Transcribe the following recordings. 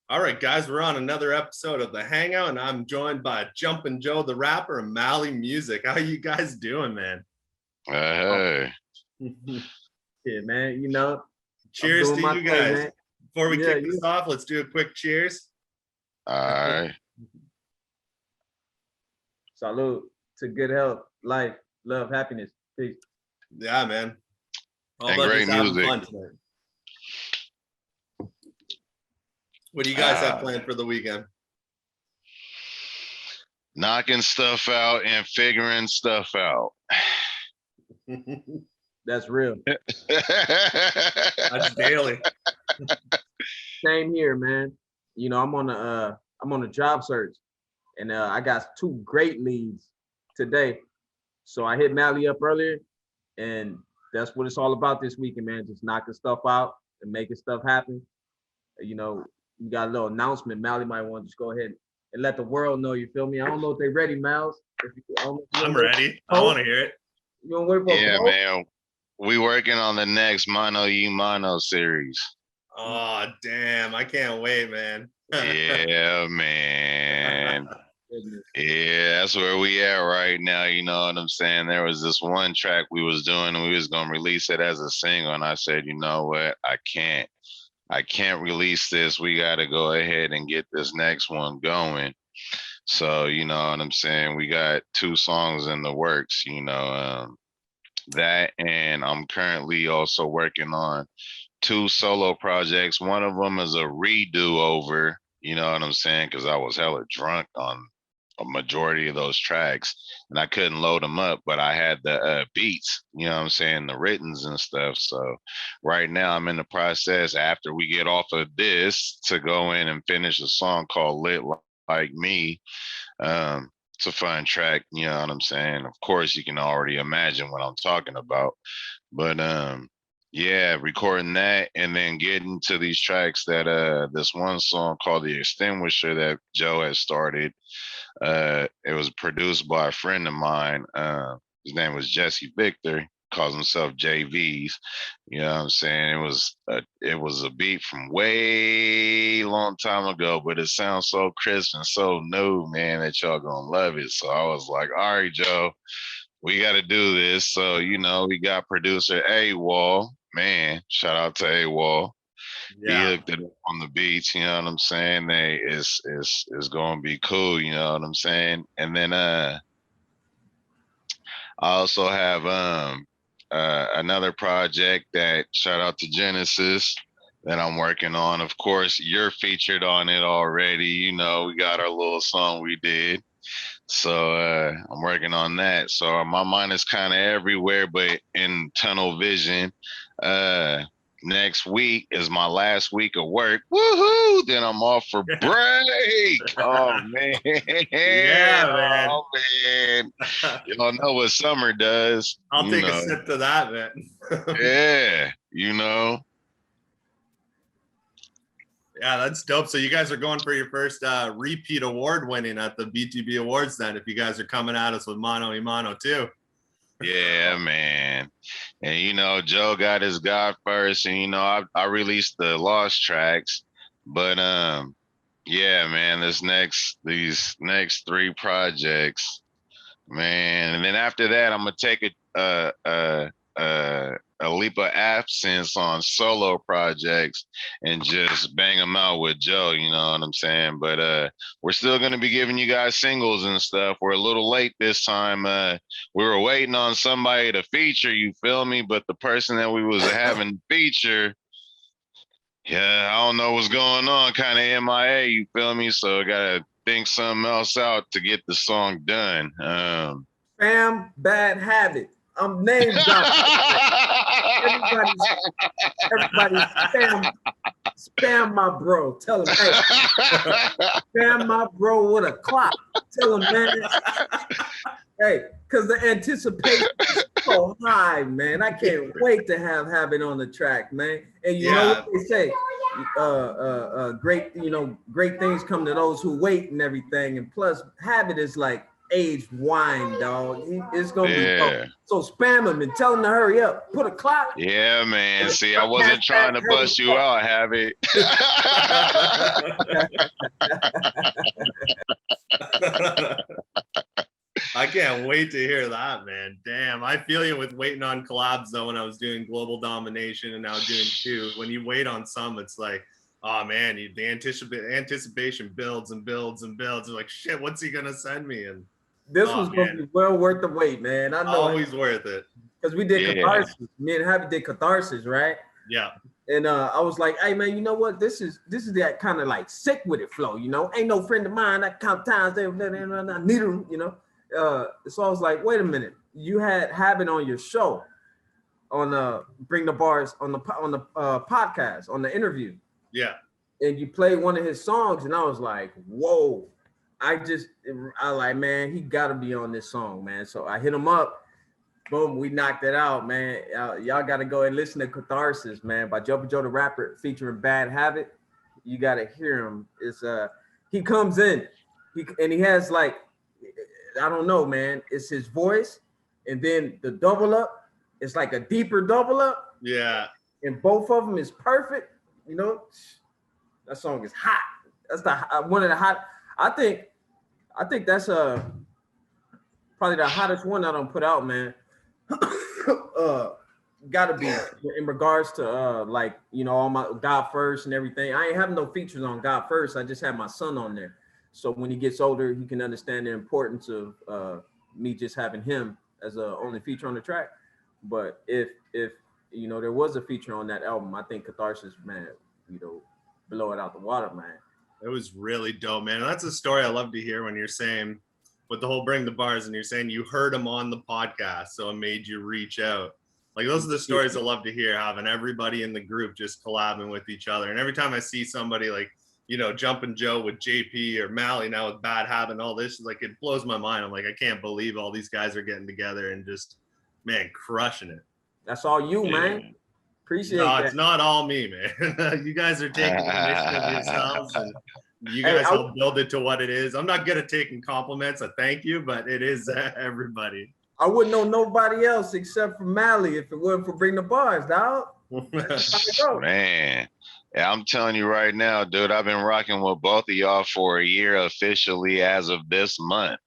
All right, guys, we're on another episode of the Hangout, and I'm joined by Jumpin Joe The Rapper and Muzik. How you guys doing, man? Hey. Yeah, man. You know, cheers to you guys. thing, Before we kick this off, let's do a quick cheers. All right. Salute to good health, life, love, happiness. Peace. Yeah, man. All and about great just having music. fun tonight. What do you guys have planned for the weekend? Knocking stuff out and figuring stuff out. That's real. That's daily. Same here, man. You know, I'm on a job search, and I got 2 great leads today. So I hit Mally up earlier, and that's what it's all about this weekend, man. Just knocking stuff out and making stuff happen. You know, you got a little announcement. Mally might want to just go ahead and let the world know. You feel me? I don't know if they're ready, Miles. I'm ready. I want to hear it. You want to wait for Yeah, man. We working on the next Mano Ye Mano series. Oh, damn. I can't wait, man. Yeah, man. Yeah, that's where we at right now. You know what I'm saying? There was this one track we was doing, and we was going to release it as a single. And I said, you know what? I can't release this. We got to go ahead and get this next one going. So, you know what I'm saying? We got 2 songs in the works, you know, that, and I'm currently also working on 2 solo projects. One of them is a redo over, you know what I'm saying? Because I was hella drunk on a majority of those tracks and I couldn't load them up, but I had the beats, you know what I'm saying, the writtens and stuff. So right now I'm in the process, after we get off of this, to go in and finish a song called Lit Like Me. It's a fun track, you know what I'm saying? Of course you can already imagine what I'm talking about, but yeah, recording that and then getting to these tracks that this one song called The Extinguisher that Joe has started. It was produced by a friend of mine. His name was Jesse Victor, calls himself JVs. You know what I'm saying? It was a beat from way long time ago, but it sounds so crisp and so new, man, that y'all gonna love it. So I was like, all right, Joe, we got to do this. So, you know, we got producer AWOL, man, shout out to AWOL. Yeah. He hooked it up on the beats, you know what I'm saying? It's gonna be cool, you know what I'm saying? And then I also have another project that, shout out to Genesis, that I'm working on. Of course, you're featured on it already. You know, we got our little song we did. So I'm working on that. So my mind is kind of everywhere, but in tunnel vision. Next week is my last week of work. Woohoo! Then I'm off for break. Oh man. Yeah, man. Oh man. Y'all know what summer does. I'll take a sip to that, man. Yeah, you know. Yeah, that's dope. So you guys are going for your first repeat award winning at the BTB Awards then, if you guys are coming at us with Mano Ye Mano too. Yeah, man. And you know, Joe got his God first, and you know, I released the Lost tracks, but yeah, man, these next 3 projects, man, and then after that, I'm gonna take a leap of absence on solo projects and just bang them out with Joe, you know what I'm saying? But we're still going to be giving you guys singles and stuff. We're a little late this time. We were waiting on somebody to feature, you feel me? But the person that we was having feature, yeah, I don't know what's going on, kind of MIA, you feel me? So I got to think something else out to get the song done. Fam, bad habit. I'm name dropping. Everybody spam my bro. Tell him, hey, spam my bro with a clock. Tell him, man. Hey, because the anticipation is so so high, man. I can't wait to have Habit on the track, man. And you know what they say, great, great things come to those who wait and everything. And plus, Habit is like aged wine, dog. It's gonna be dope. So spam him and tell him to hurry up. Put a clock. Yeah, man. See, I wasn't trying to bust you out, Habit. I can't wait to hear that, man. Damn, I feel you with waiting on collabs though. When I was doing Global Domination and now doing 2, when you wait on some, it's like, oh man, the anticipation builds and builds and builds. You're like, shit, what's he gonna send me? And this was gonna be well worth the wait, man. I know, always worth it. Because we did Catharsis. Me and Happy did Catharsis, right? Yeah. And I was like, hey man, you know what? This is that kind of like sick with it flow, Ain't no friend of mine that count times they need them, So I was like, wait a minute, you had Habit on your show on BringTheBars on the podcast, on the interview. Yeah. And you played one of his songs, and I was like, whoa. I like, man, he gotta be on this song, man. So I hit him up. Boom, we knocked it out, man. Y'all gotta go and listen to Catharsis, man, by Jumpin Joe The Rapper featuring Bad Habit. You gotta hear him. It's he comes in, he has like, I don't know, man. It's his voice, and then the double up. It's like a deeper double up. Yeah. And both of them is perfect. That song is hot. That's one of the hot. I think that's probably the hottest one I don't put out, man. Gotta be in regards to all my God First and everything. I ain't having no features on God First. I just have my son on there. So when he gets older, he can understand the importance of me just having him as a only feature on the track. But if there was a feature on that album, I think Catharsis, man, blow it out the water, man. It was really dope, man. And that's a story I love to hear when you're saying with the whole BringTheBars and you're saying you heard him on the podcast, so it made you reach out. Like those are the stories I love to hear, having everybody in the group just collabing with each other. And every time I see somebody like, Jumpin Joe with JP or Mally now with Bad Habit and all this, like it blows my mind. I'm like, I can't believe all these guys are getting together and just, man, crushing it. That's all you, man. Appreciate that. It's not all me, man. You guys are taking the initiative yourselves, and you guys help build it to what it is. I'm not good at taking compliments. I thank you, but it is everybody. I wouldn't know nobody else except for Mally if it wasn't for BringTheBars, dog. Man, yeah, I'm telling you right now, dude, I've been rocking with both of y'all for a year officially as of this month.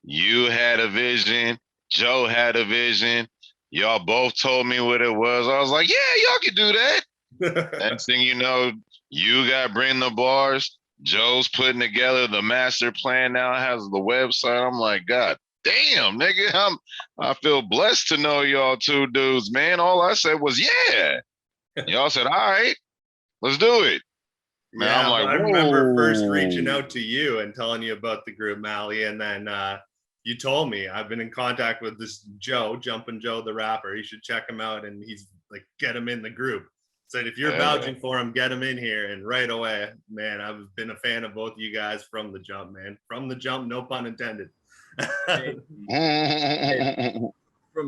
You had a vision. Joe had a vision. Y'all both told me what it was. I was like, yeah, y'all can do that. Next thing you know, you got BringTheBars. Joe's putting together the master plan now, has the website. I'm like, God damn, nigga, I feel blessed to know y'all two dudes, man. All I said was, yeah. Y'all said, all right, let's do it. Man, yeah, I'm like, I remember first reaching out to you and telling you about the group, Mally, and then you told me I've been in contact with this Joe, Jumpin Joe The Rapper. You should check him out, and he's like, get him in the group. Said if you're vouching for him, get him in here. And right away, man, I've been a fan of both of you guys from the jump, man. From the jump, no pun intended. From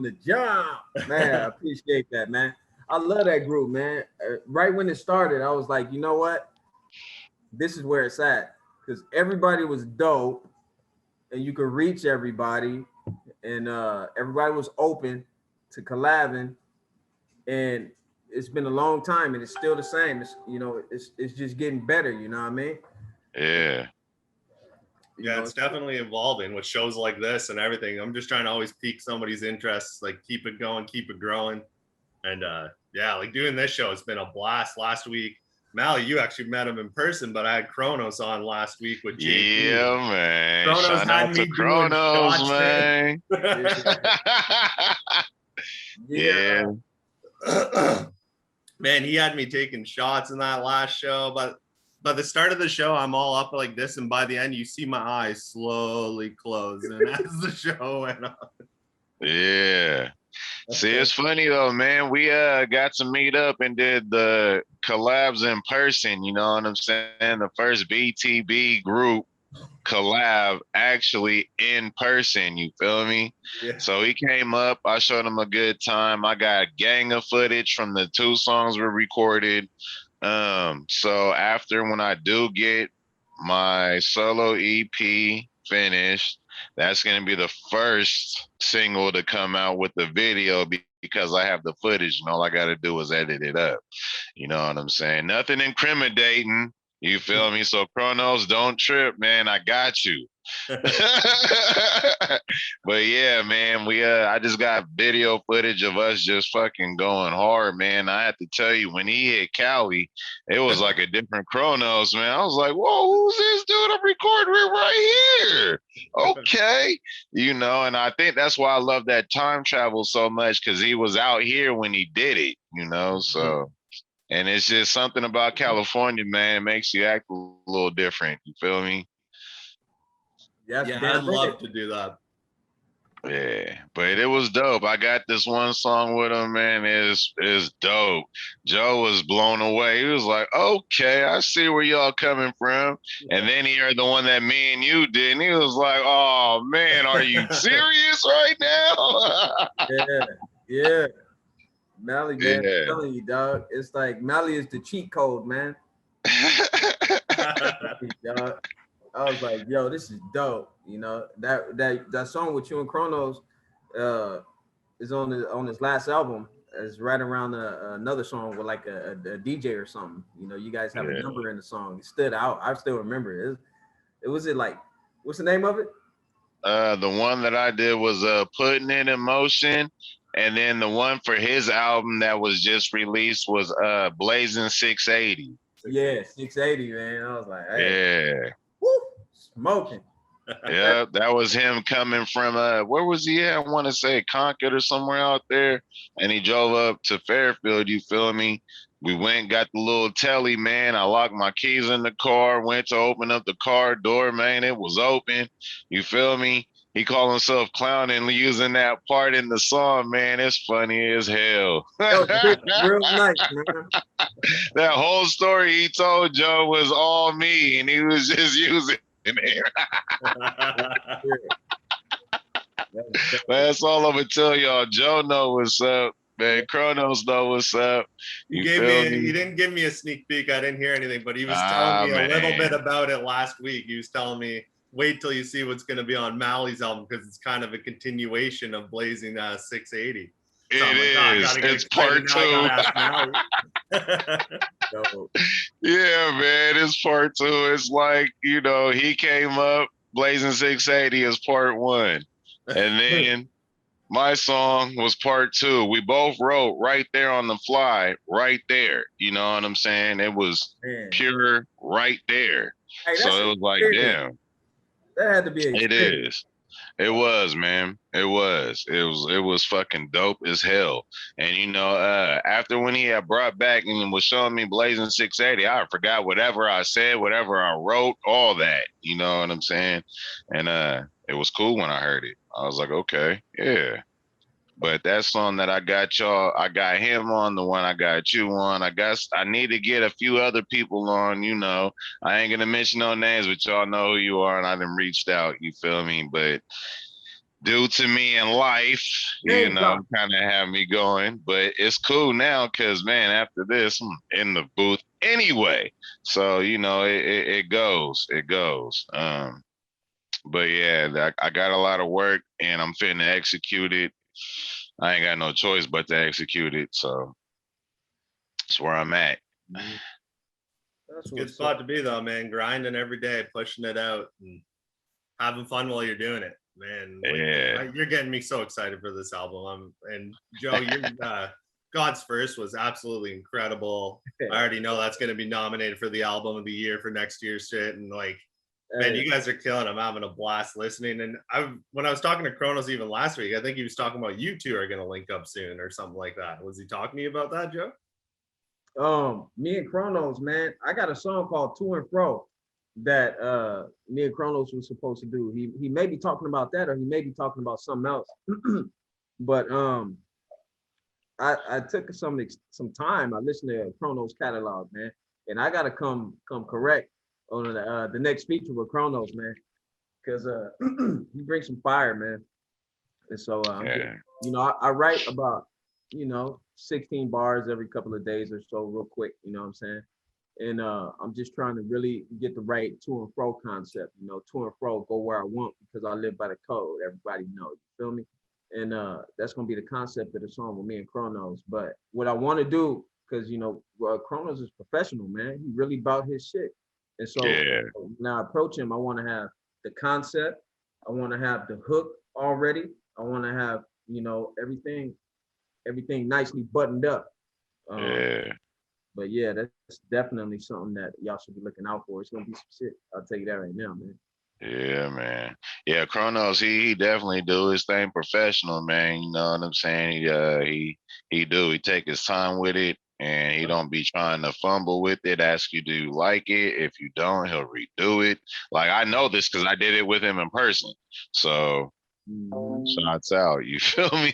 the jump, man. I appreciate that, man. I love that group, man. Right when it started, I was like, you know what? This is where it's at, because everybody was dope. And you could reach everybody, and everybody was open to collabing, and it's been a long time, and it's still the same. It's just getting better. You know what I mean? Yeah. Yeah, it's definitely evolving with shows like this and everything. I'm just trying to always pique somebody's interest, like keep it going, keep it growing, and like doing this show, it's been a blast. Last week, Mally, you actually met him in person, but I had Kronos on last week with JP. Yeah, man. Kronos had me doing shots, man. Yeah. Man, he had me taking shots in that last show, but by the start of the show, I'm all up like this, and by the end, you see my eyes slowly close, and as the show went on. Yeah. See, it's funny though, man. We got to meet up and did the collabs in person. You know what I'm saying? The first BTB group collab actually in person, you feel me? Yeah. So he came up, I showed him a good time. I got a gang of footage from the 2 songs we recorded. So after when I do get my solo EP finished, that's gonna be the first single to come out with the video because I have the footage and all I gotta do is edit it up. You know what I'm saying? Nothing incriminating. You feel me? So Chronos, don't trip, man. I got you. But yeah, man, I just got video footage of us just fucking going hard, man. I have to tell you, when he hit Cali, it was like a different Chronos, man. I was like, whoa, who's this dude? I'm recording it right here. Okay. And I think that's why I love that time travel so much, because he was out here when he did it, so. And it's just something about California, man. It makes you act a little different. You feel me? That's Yeah, damn I'd right. love to do that. Yeah, but it was dope. I got this one song with him, man. Is dope. Joe was blown away. He was like, "Okay, I see where y'all coming from." And then he heard the one that me and you did, and he was like, "Oh man, are you serious right now?" Yeah. Mally, man, Yeah. I'm telling you, dog. It's like Mally is the cheat code, man. Dog. I was like, yo, this is dope. That song with you and Chronos is on his last album. Is right around another song with like a DJ or something. You guys have a Yeah. number in the song. It stood out. I still remember it. It was like, what's the name of it? The one that I did was Putting It in Motion. And then the one for his album that was just released was Blazing 680. Yeah, 680, man. I was like, hey, Yeah. woo, smoking. Yeah, that was him coming from where was he at? I want to say Concord or somewhere out there. And he drove up to Fairfield, you feel me? We went, got the little telly, man. I locked my keys in the car, went to open up the car door, man. It was open. You feel me? He called himself Clown and using that part in the song, man. It's funny as hell. Real nice, man. That whole story he told Joe was all me, and he was just using it. That's all I'm gonna tell y'all. Joe know what's up, man. Chronos know what's up. You Me? didn't give me a sneak peek. I didn't hear anything, but he was telling me a little bit about it last week. He was telling me, wait till you see what's going to be on Mally's album, because it's kind of a continuation of Blazing 680. So It's part 2. Yeah, man, it's part 2. It's like, he came up, Blazing 680 is part 1. And then my song was part 2. We both wrote right there on the fly, right there. You know what I'm saying? It was pure right there. Hey, so it was like, damn. That had to be it is. It was, man. It was fucking dope as hell. And after when he had brought back and was showing me Blazing 680, I forgot whatever I said, whatever I wrote, all that. You know what I'm saying? And it was cool when I heard it. I was like, okay, yeah. But that song that I got y'all, I got him on, the one I got you on. I need to get a few other people on, I ain't gonna mention no names, but y'all know who you are, and I done reached out, you feel me? But due to me in life, kind of have me going. But it's cool now because, man, after this, I'm in the booth anyway. So, it goes. It goes. But yeah, I got a lot of work and I'm finna execute it. I ain't got no choice but to execute it. So that's where I'm at. That's a good spot to be, though, man. Grinding every day, pushing it out, and having fun while you're doing it, man. You're getting me so excited for this album. And Joe, your God's First was absolutely incredible. I already know that's going to be nominated for the album of the year for next year's shit. And man, you guys are killing. I'm having a blast listening. And when I was talking to Chronos even last week, I think he was talking about you two are going to link up soon or something like that. Was he talking to you about that, Joe? Me and Chronos, man, I got a song called To and Fro that me and Chronos was supposed to do. He may be talking about that, or he may be talking about something else. But I took some time. I listened to Chronos catalog, man, and I gotta come correct on the next feature with Chronos, man, because he brings some fire, man. And so I'm just, Yeah. I write about 16 bars every couple of days or so, real quick. You know what I'm saying? And I'm just trying to really get the right to and fro concept. To and fro, go where I want because I live by the code. Everybody knows. You feel me? And that's gonna be the concept of the song with me and Chronos. But what I want to do, because Chronos is professional, man. He really about his shit. And so Yeah. when I approach him, I want to have the concept. I want to have the hook already. I want to have everything nicely buttoned up. Yeah. But yeah, that's definitely something that y'all should be looking out for. It's gonna be some shit. I'll tell you that right now, man. Yeah, man. Yeah, Kronos, he definitely do his thing professional, man. You know what I'm saying? He take his time with it, and he don't be trying to fumble with it. Ask you, do you like it? If you don't, he'll redo it. Like I know this because I did it with him in person. So shots out. You feel me?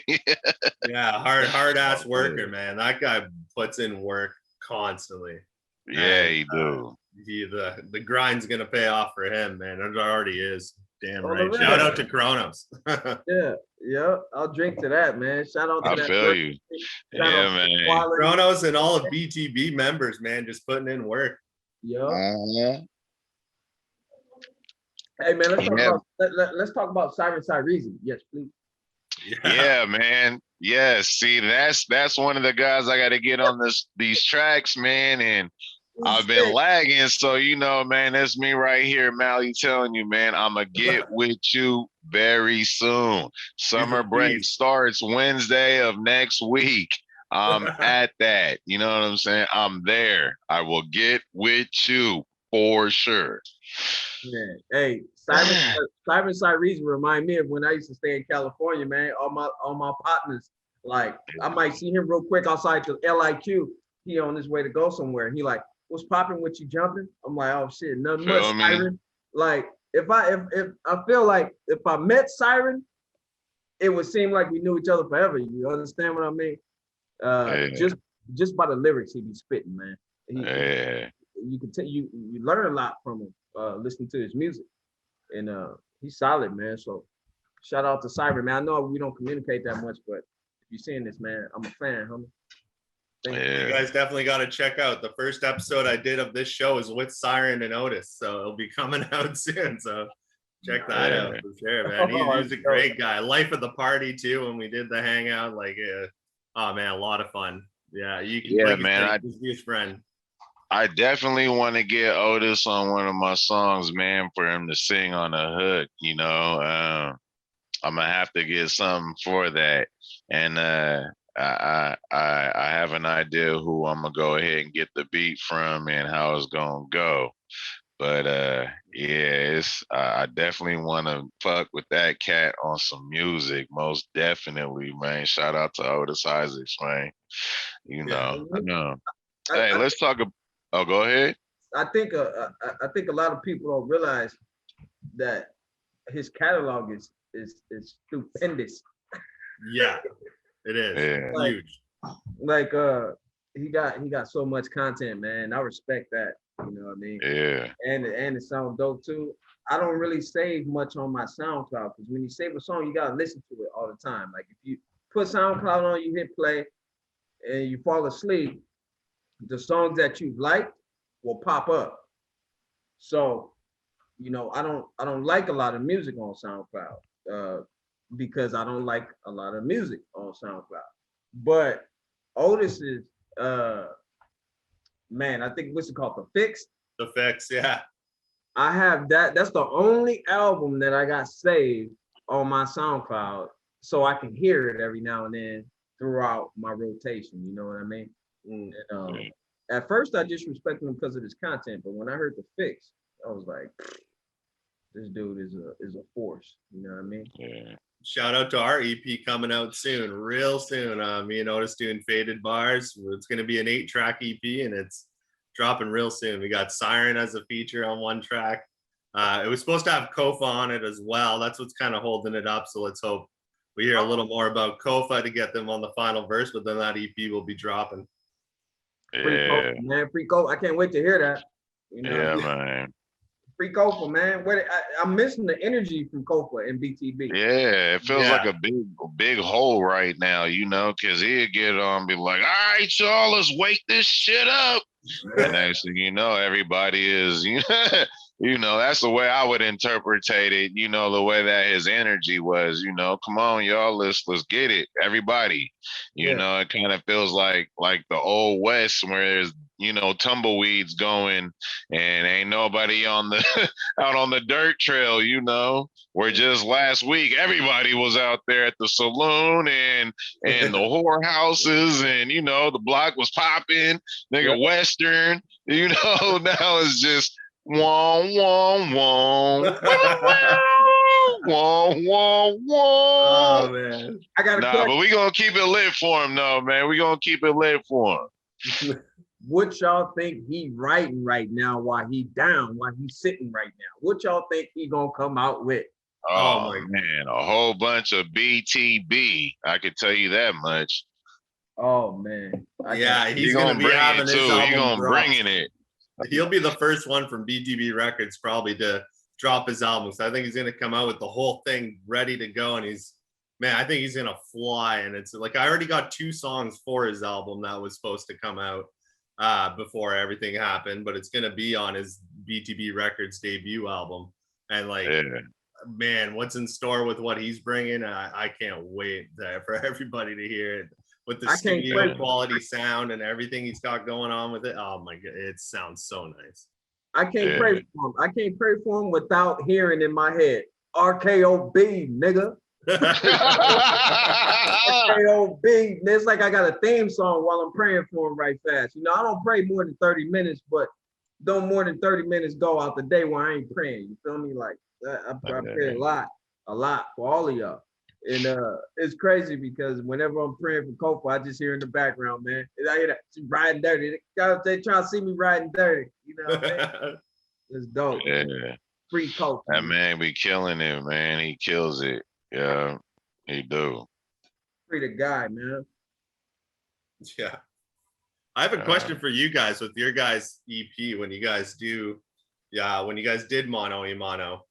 Yeah, hard ass worker, man. That guy puts in work constantly. Yeah, And, he do. the grind's gonna pay off for him, man. It already is. Damn Oh, right. the Shout real. out to Kronos. Yeah. I'll drink to that, man. Shout out to I that. feel you. Shout Yeah, out to man. quality. Kronos and all of BTB members, man, just putting in work. Yeah. Uh-huh. Hey man, let's talk Yeah. about let's talk about Siren Reason. Yes, please. Yeah, man. Yeah, see, that's one of the guys I got to get on these tracks, man. And I've been lagging, so man, that's me right here, Mally, telling you, man, I'ma get with you very soon. Summer break starts Wednesday of next week. I'm at that. You know what I'm saying? I'm there. I will get with you for sure. Man, hey, Siren Reason remind me of when I used to stay in California, man. All my partners, like I might see him real quick outside the LIQ. He on his way to go somewhere. He like, what's popping with you jumping? I'm like, oh shit, nothing much, Siren. Like if I feel like if I met Siren, it would seem like we knew each other forever. You understand what I mean? Just by the lyrics he be spitting, man. You can tell you learn a lot from him listening to his music, and he's solid, man. So shout out to Siren, man. I know we don't communicate that much, but if you're seeing this, man, I'm a fan, homie. You guys definitely got to check out the first episode I did of this show is with Siren and Otis, so it'll be coming out soon. So check that out for sure, man. He's a great guy. Life of the party too. When we did the hangout, like, oh man, a lot of fun. Yeah, you can. Yeah, man. Just be his friend. I definitely want to get Otis on one of my songs, man, for him to sing on the hook. I'm gonna have to get something for that, and I have an idea who I'm gonna go ahead and get the beat from and how it's gonna go. But I definitely want to fuck with that cat on some music, most definitely, man. Shout out to Otis Isaacs, man. I know. Hey, let's talk about. Oh, go ahead. I think a lot of people don't realize that his catalog is stupendous. Yeah, it is. Yeah. Huge. Like he got so much content, man. I respect that. You know what I mean? Yeah. And it sounds dope too. I don't really save much on my SoundCloud because when you save a song, you gotta listen to it all the time. Like if you put SoundCloud on, you hit play, and you fall asleep, the songs that you liked will pop up. So, I don't like a lot of music on SoundCloud because I don't like a lot of music on SoundCloud. But Otis is man, I think what's it called? The Fix. The Fix, yeah. I have that. That's the only album that I got saved on my SoundCloud, so I can hear it every now and then throughout my rotation. You know what I mean? And, at first, I just respected him because of his content, but when I heard The Fix, I was like, this dude is a force. You know what I mean? Yeah. Shout out to our EP coming out soon, real soon. Me and Otis doing Faded Bars. It's going to be an 8-track EP, and it's dropping real soon. We got Siren as a feature on one track. It was supposed to have Kofa on it as well. That's what's kind of holding it up. So let's hope we hear a little more about Kofa to get them on the final verse, but then that EP will be dropping. Yeah. Free Kofa, man. Free Kofa. I can't wait to hear that. Yeah, man. Free Kofa, man. I'm missing the energy from Kofa and BTB. Yeah, it feels like a big hole right now, you know, because he'd get on, be like, all right, y'all, let's wake this shit up. And next thing you know, everybody is, you know, that's the way I would interpret it, you know, the way that his energy was, you know, come on, y'all, let's get it, everybody. You know, it kind of feels like the old West where there's, you know, tumbleweeds going and ain't nobody on the out on the dirt trail, you know, where just last week everybody was out there at the saloon and the whorehouses and, you know, the block was popping, nigga, Western, you know, now it's just wah, wah, wah, wah, wah, wah. Oh, man. I got a question. But we gonna keep it lit for him, though, man. We gonna keep it lit for him. What y'all think he writing right now while he down, while he's sitting right now? What y'all think he gonna come out with? Oh man, a whole bunch of BTB. I could tell you that much. Oh man. He's gonna be having his album He gonna bringing it. He'll be the first one from BTB Records probably to drop his album. So I think he's gonna come out with the whole thing ready to go, and I think he's gonna fly. And it's like I already got 2 songs for his album that was supposed to come out before everything happened, but it's gonna be on his BTB Records debut album. And man, what's in store with what he's bringing? I can't wait for everybody to hear it with the studio quality sound and everything he's got going on with it. Oh my god, it sounds so nice. I can't pray for him. I can't pray for him without hearing in my head RKOB, nigga. RKOB. It's like I got a theme song while I'm praying for him right fast. You know, I don't pray more than 30 minutes, but don't more than 30 minutes go out the day where I ain't praying. You feel me? Like I pray a lot for all of y'all. And it's crazy because whenever I'm praying for Kofa, I just hear in the background, man. And I hear that riding dirty. They trying to see me riding dirty. You know what I mean? It's dope. Yeah. Free Kofa. That man be killing it, man. He kills it. Yeah, he do. Free the guy, man. Yeah. I have a question for you guys with your guys' EP when you guys did Mano Ye Mano.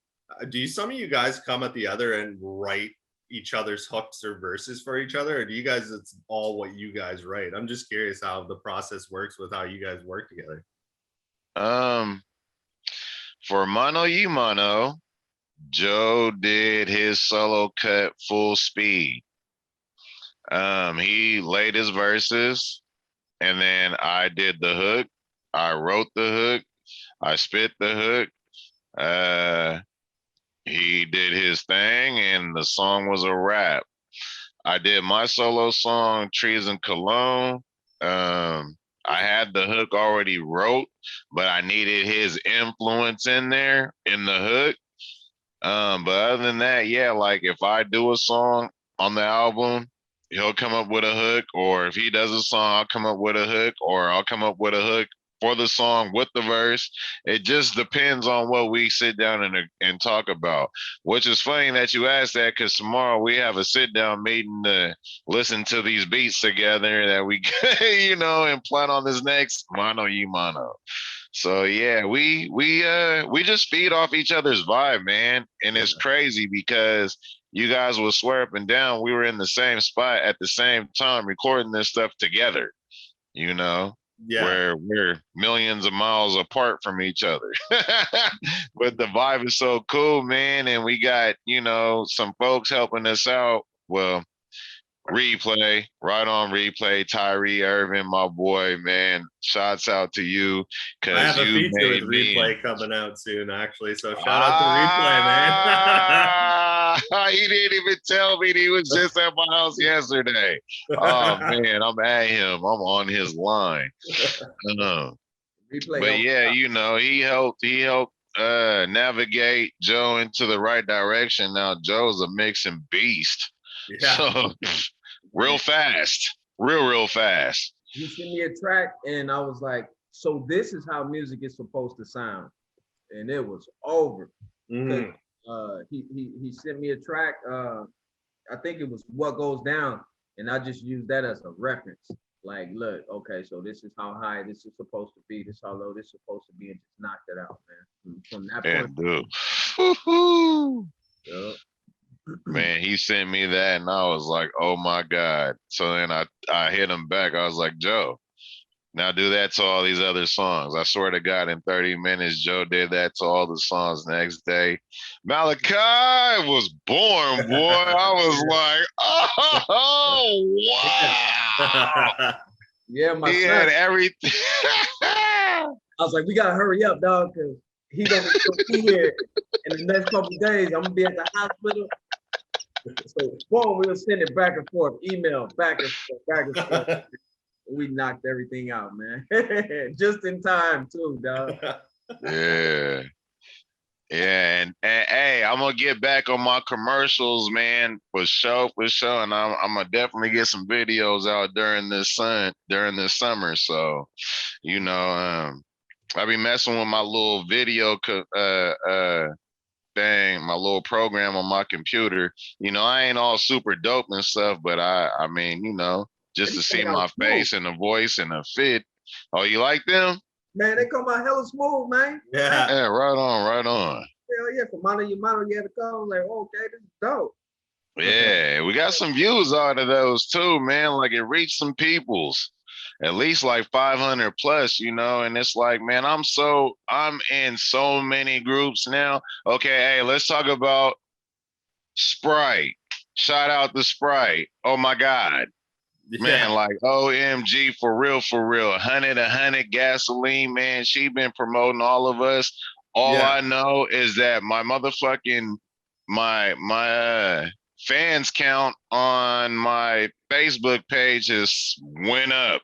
Do some of you guys come at the other and write each other's hooks or verses for each other, or do you guys, it's all what you guys write? I'm just curious how the process works with how you guys work together. For Mano Ye Mano, Joe did his solo cut full speed. He laid his verses, and then I did the hook. I wrote the hook. I spit the hook. He did his thing, and the song was a wrap. I did my solo song, Trees and Cologne. I had the hook already wrote, but I needed his influence in there in the hook. But other than that, like if I do a song on the album, he'll come up with a hook, or if he does a song, I'll come up with a hook, or I'll come up with a hook for the song with the verse. It just depends on what we sit down and talk about, which is funny that you asked that, because tomorrow we have a sit down meeting to listen to these beats together that we you know, and plan on this next Mano Ye Mano. So yeah, we just feed off each other's vibe, man. And it's crazy because you guys will swear up and down we were in the same spot at the same time recording this stuff together, you know. Where we're millions of miles apart from each other. But the vibe is so cool, man. And we got, you know, some folks helping us out. Well, Replay, right on Replay, Tyree Irvin, my boy, man. Shouts out to you. I have a feature with Replay coming out soon, actually. So shout out to Replay, man. He didn't even tell me. He was just at my house yesterday. Oh man, I'm at him. I'm on his line. But yeah, you know, he helped navigate Joe into the right direction. Now Joe's a mixing beast. Yeah. So real fast. Real fast. He sent me a track and I was like, so this is how music is supposed to sound. And it was over. Mm. He sent me a track, I think it was What Goes Down, and I just used that as a reference. Like, look, okay, so this is how high this is supposed to be, this is how low this is supposed to be, and just knocked it out, man. From that point, And dude, woo-hoo. yeah. Man, he sent me that and I was like, oh my God. So then I hit him back. I was like, Joe, now do that to all these other songs. I swear to God, in 30 minutes, Joe did that to all the songs. Next day, Malachi was born, boy. I was like, oh, wow. Yeah, my He son. had everything. I was like, we gotta hurry up, dog, because he gonna be here in the next couple of days. I'm gonna be at the hospital. So boom, we were sending back and forth, email, back and forth, back and forth. We knocked everything out, man. Just in time, too, dog. Yeah. Yeah, and hey, I'm gonna get back on my commercials, man, for sure, and I'm gonna definitely get some videos out during this summer. So, I be messing with my little video thing, my little program on my computer. I ain't all super dope and stuff, but I mean, just to see my face and the voice and the fit. Oh, you like them? Man, they come out hella smooth, man. Yeah, right on, right on. Hell yeah, for Mano Ye Mano, you had to go. Like, okay, this is dope. Yeah, we got some views out of those too, man. Like it reached some peoples, at least like 500 plus, and it's like, man, I'm in so many groups now. Okay, hey, let's talk about Sprite. Shout out to Sprite. Oh my God. Man, like OMG, for real, for real. 100 gasoline, man. She been promoting all of us. All I know is that my motherfucking my fans count on my Facebook page has went up.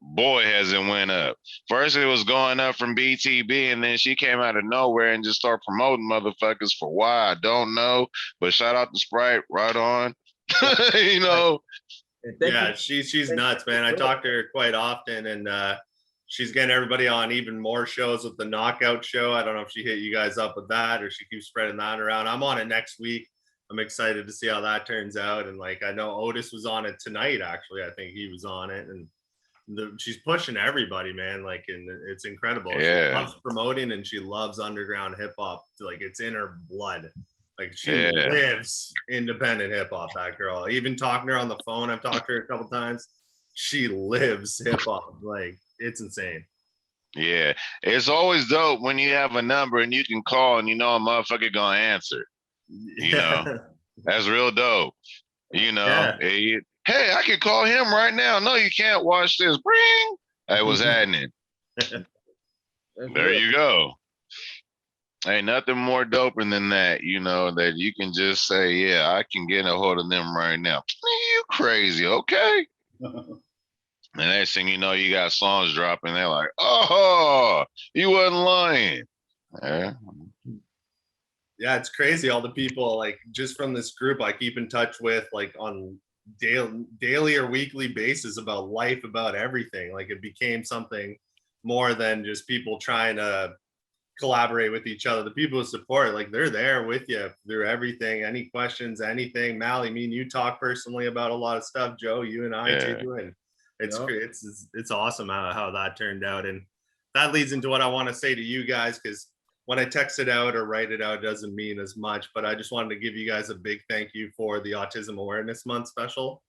Boy, has it went up. First it was going up from BTB, and then she came out of nowhere and just started promoting motherfuckers for why I don't know. But shout out to Sprite, right on. Yeah, she's nuts, man. I talk to her quite often, and she's getting everybody on even more shows with the Knockout show. I don't know if she hit you guys up with that or she keeps spreading that around. I'm on it next week. I'm excited to see how that turns out. And like, I know Otis was on it tonight, actually. I think he was on it, and she's pushing everybody, man. Like, and it's incredible. Yeah. She loves promoting and she loves underground hip hop. Like, it's in her blood. Like, she lives independent hip hop, that girl. Even talking to her on the phone, I've talked to her a couple times. She lives hip hop. Like, it's insane. Yeah. It's always dope when you have a number and you can call and a motherfucker gonna answer. That's real dope. Hey, I can call him right now. No, you can't. Watch this. Bring. Hey, what's happening? There you go. Ain't nothing more doper than that, that you can just say, yeah, I can get a hold of them right now. You crazy, okay? And next thing you know, you got songs dropping. They're like, oh, you wasn't lying. Yeah, it's crazy. All the people, like, just from this group I keep in touch with, like, on daily or weekly basis about life, about everything. Like, it became something more than just people trying to collaborate with each other. The people who support, like, they're there with you through everything. Any questions, anything. Mally, me and you talk personally about a lot of stuff. Joe, you and I too. And it's awesome how that turned out. And that leads into what I want to say to you guys, because when I text it out or write it out, it doesn't mean as much, but I just wanted to give you guys a big thank you for the Autism Awareness Month special.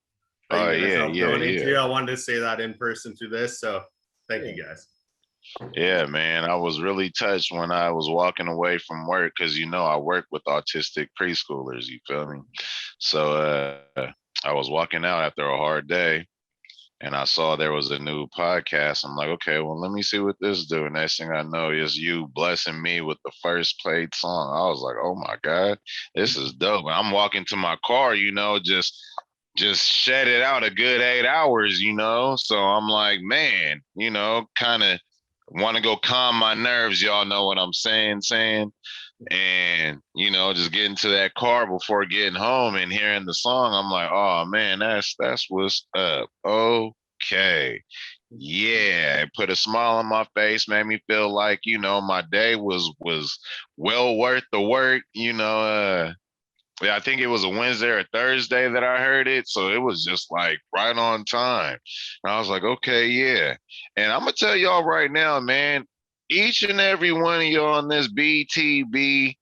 Yeah. I wanted to say that in person through this. So thank you guys. Yeah, man. I was really touched when I was walking away from work because, I work with autistic preschoolers, you feel me? So I was walking out after a hard day and I saw there was a new podcast. I'm like, okay, well, let me see what this do. And next thing I know is you blessing me with the first played song. I was like, oh my God, this is dope. And I'm walking to my car, just shed it out a good 8 hours, So I'm like, man, kind of want to go calm my nerves. Y'all know what I'm saying. And, just getting to that car before getting home and hearing the song, I'm like, oh man, that's what's up. Okay. Yeah. It put a smile on my face, made me feel like, my day was well worth the work, Yeah, I think it was a Wednesday or Thursday that I heard it. So it was just like right on time. And I was like, okay, yeah. And I'm gonna tell y'all right now, man, each and every one of y'all on this BTB,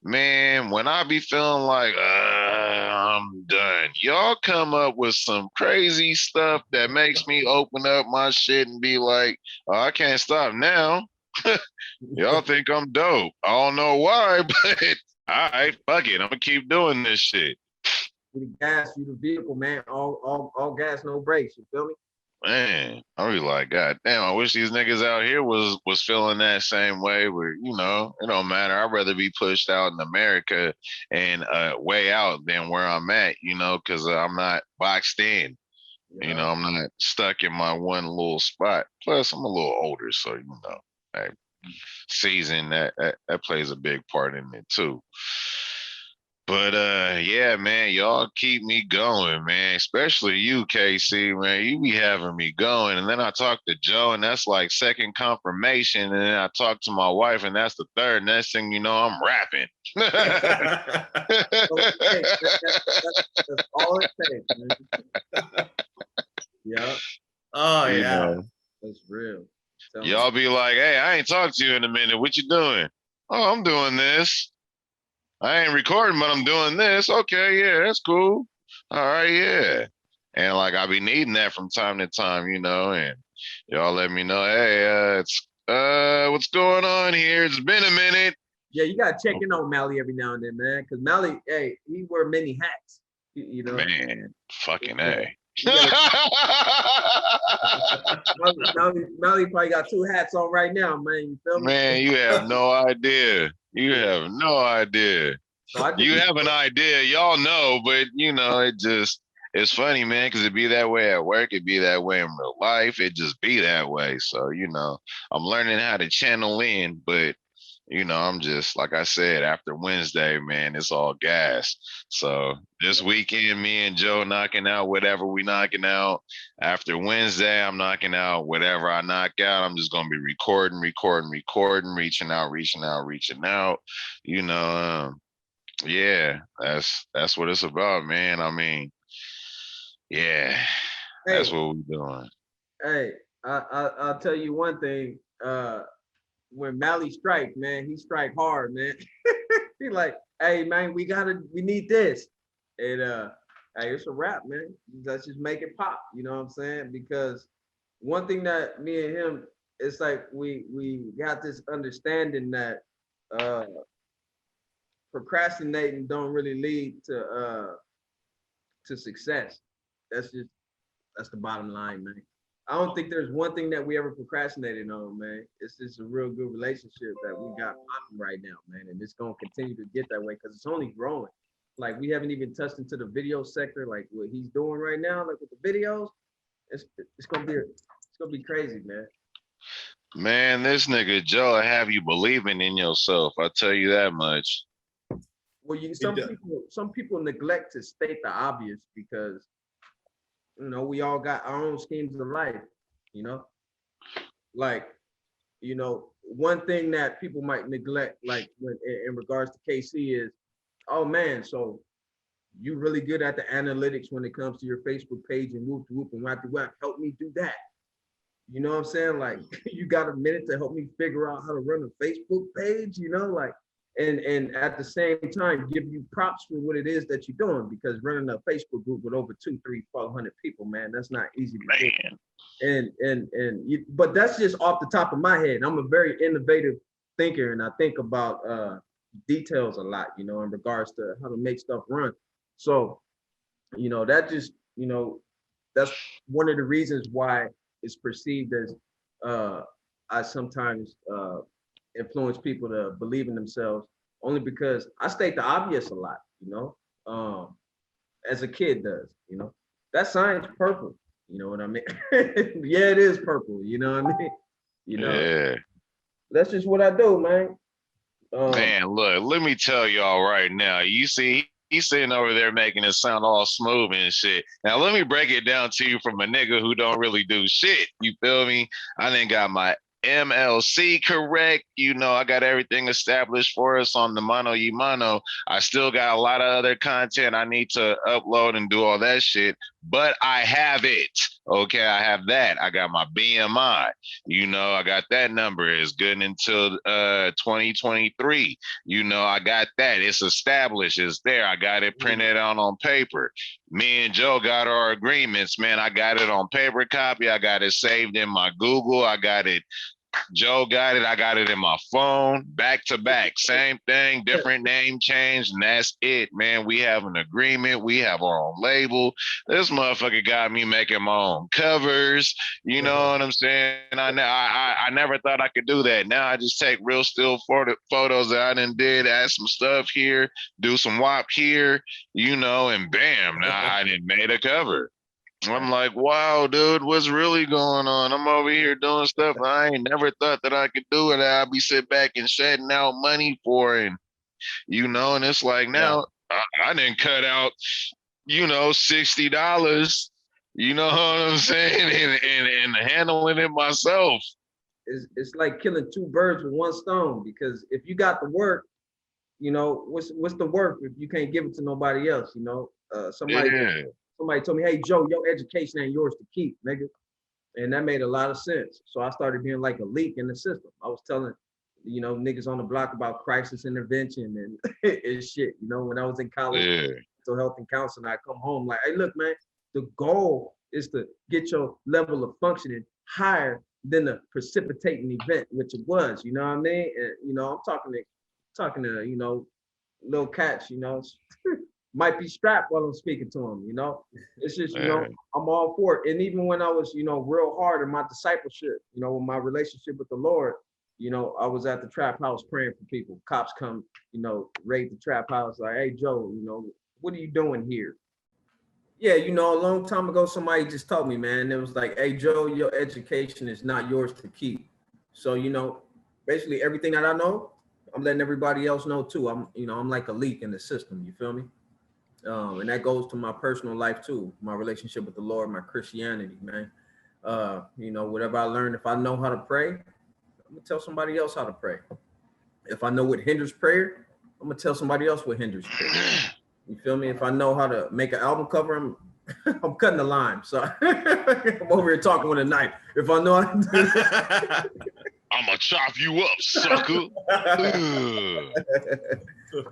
man, when I be feeling like I'm done, y'all come up with some crazy stuff that makes me open up my shit and be like, oh, I can't stop now. Y'all think I'm dope. I don't know why, but all right, fuck it. I'm gonna keep doing this shit. You the gas, you the vehicle, man. All gas, no brakes. You feel me? Man, I be like, God damn, I wish these niggas out here was feeling that same way where, you know, it don't matter. I'd rather be pushed out in America and way out than where I'm at, you know, because I'm not boxed in. Yeah. You know, I'm not stuck in my one little spot. Plus, I'm a little older, so you know, hey, season that plays a big part in it too. But yeah, man, y'all keep me going, man. Especially you, KC, man. You be having me going. And then I talk to Joe, and that's like second confirmation. And then I talk to my wife, and that's the third. Next thing you know, I'm rapping. That's all it takes, man. Yeah. Oh You yeah. know, That's real. y'all be like, hey, I ain't talked to you in a minute. What you doing? Oh, I'm doing this. I ain't recording, but I'm doing this. Okay, yeah, that's cool. All right, yeah. And like I be needing that from time to time, you know, and y'all let me know, hey, it's what's going on here? It's been a minute. Yeah, you gotta check in on Mally every now and then, man. Cause Mally, hey, he wear many hats. You know. Man, fucking A. Mally probably got 2 hats on right now, man. You feel me? Man, you have no idea. You have no idea. So You have an idea, y'all know, but you know, it's funny, man, because it be that way at work, it be that way in real life, it just be that way. So, you know, I'm learning how to channel in, but you know, I'm just like I said, after Wednesday, man, it's all gas. So this weekend, me and Joe knocking out whatever we knocking out. After Wednesday, I'm knocking out whatever I knock out. I'm just gonna be recording, reaching out. You know, yeah, that's what it's about, man. I mean, yeah, that's what we're doing. Hey, I'll tell you one thing. When Mally strike, man, he strike hard, man. He like, hey, man, we need this. And hey, it's a wrap, man. Let's just make it pop. You know what I'm saying? Because one thing that me and him, it's like we got this understanding that procrastinating don't really lead to success. That's the bottom line, man. I don't think there's one thing that we ever procrastinated on, man. It's just a real good relationship that we got popping right now, man. And it's gonna continue to get that way because it's only growing. Like we haven't even touched into the video sector, like what he's doing right now, like with the videos. It's gonna be crazy, man. Man, this nigga Joe have you believing in yourself. I tell you that much. Well, some people neglect to state the obvious because you know we all got our own schemes of life, you know. Like, you know, one thing that people might neglect, like when in regards to KC is, oh man, so you really good at the analytics when it comes to your Facebook page and whoop and whack. Help me do that. You know what I'm saying? Like, you got a minute to help me figure out how to run a Facebook page, you know, like, and at the same time, give you props for what it is that you're doing, because running a Facebook group with over 200, 300, 400 people, man, that's not easy to do. But that's just off the top of my head. I'm a very innovative thinker, and I think about details a lot, you know, in regards to how to make stuff run. So, you know, that just, you know, that's one of the reasons why it's perceived as I sometimes influence people to believe in themselves, only because I state the obvious a lot, you know, as a kid does, you know. That sign's purple, you know what I mean? Yeah, it is purple, you know what I mean? You know, yeah. That's just what I do, man. Man, look, let me tell y'all right now. You see, he's sitting over there making it sound all smooth and shit. Now let me break it down to you from a nigga who don't really do shit. You feel me? I done got my MLC correct. You know, I got everything established for us on the Mano Ye Mano. I still got a lot of other content I need to upload and do all that shit, but I have it. Okay, I have that. I got my BMI. You know, I got that number. It's good until 2023. You know, I got that. It's established. It's there. I got it printed out on paper. Me and Joe got our agreements, man. I got it on paper copy. I got it saved in my Google. I got it. Joe got it. I got it in my phone, back to back. Same thing, different name change, and that's it, man. We have an agreement. We have our own label. This motherfucker got me making my own covers. You know what I'm saying? I never thought I could do that. Now I just take real still photos that I done did, add some stuff here, do some WAP here, you know, and bam, now I done made a cover. I'm like, wow, dude, what's really going on? I'm over here doing stuff I ain't never thought that I could do, and I'll be sitting back and shedding out money for, and you know, and it's like now I didn't cut out, you know, $60, you know what I'm saying, and handling it myself. It's like killing two birds with one stone, because if you got the work, you know, what's the work if you can't give it to nobody else, you know? Somebody told me, hey, Joe, your education ain't yours to keep, nigga. And that made a lot of sense. So I started being like a leak in the system. I was telling, you know, niggas on the block about crisis intervention and shit. You know, when I was in college, mental health and counseling, I come home like, hey, look, man, the goal is to get your level of functioning higher than the precipitating event, which it was, you know what I mean? And, you know, I'm talking to, you know, little cats, you know, might be strapped while I'm speaking to him, you know. It's just, you know, I'm all for it. And even when I was, you know, real hard in my discipleship, you know, with my relationship with the Lord, you know, I was at the trap house praying for people. Cops come, you know, raid the trap house, like, hey, Joe, you know, what are you doing here? Yeah, you know, a long time ago, somebody just told me, man, it was like, hey, Joe, your education is not yours to keep. So, you know, basically everything that I know, I'm letting everybody else know too. I'm, you know, I'm like a leak in the system, you feel me? And that goes to my personal life too, my relationship with the Lord, my Christianity, man. You know, whatever I learned, if I know how to pray, I'm gonna tell somebody else how to pray. If I know what hinders prayer, I'm gonna tell somebody else what hinders prayer. You feel me? If I know how to make an album cover, I'm cutting the line. So I'm over here talking with a knife. If I know how to do that, I'm gonna chop you up, sucker.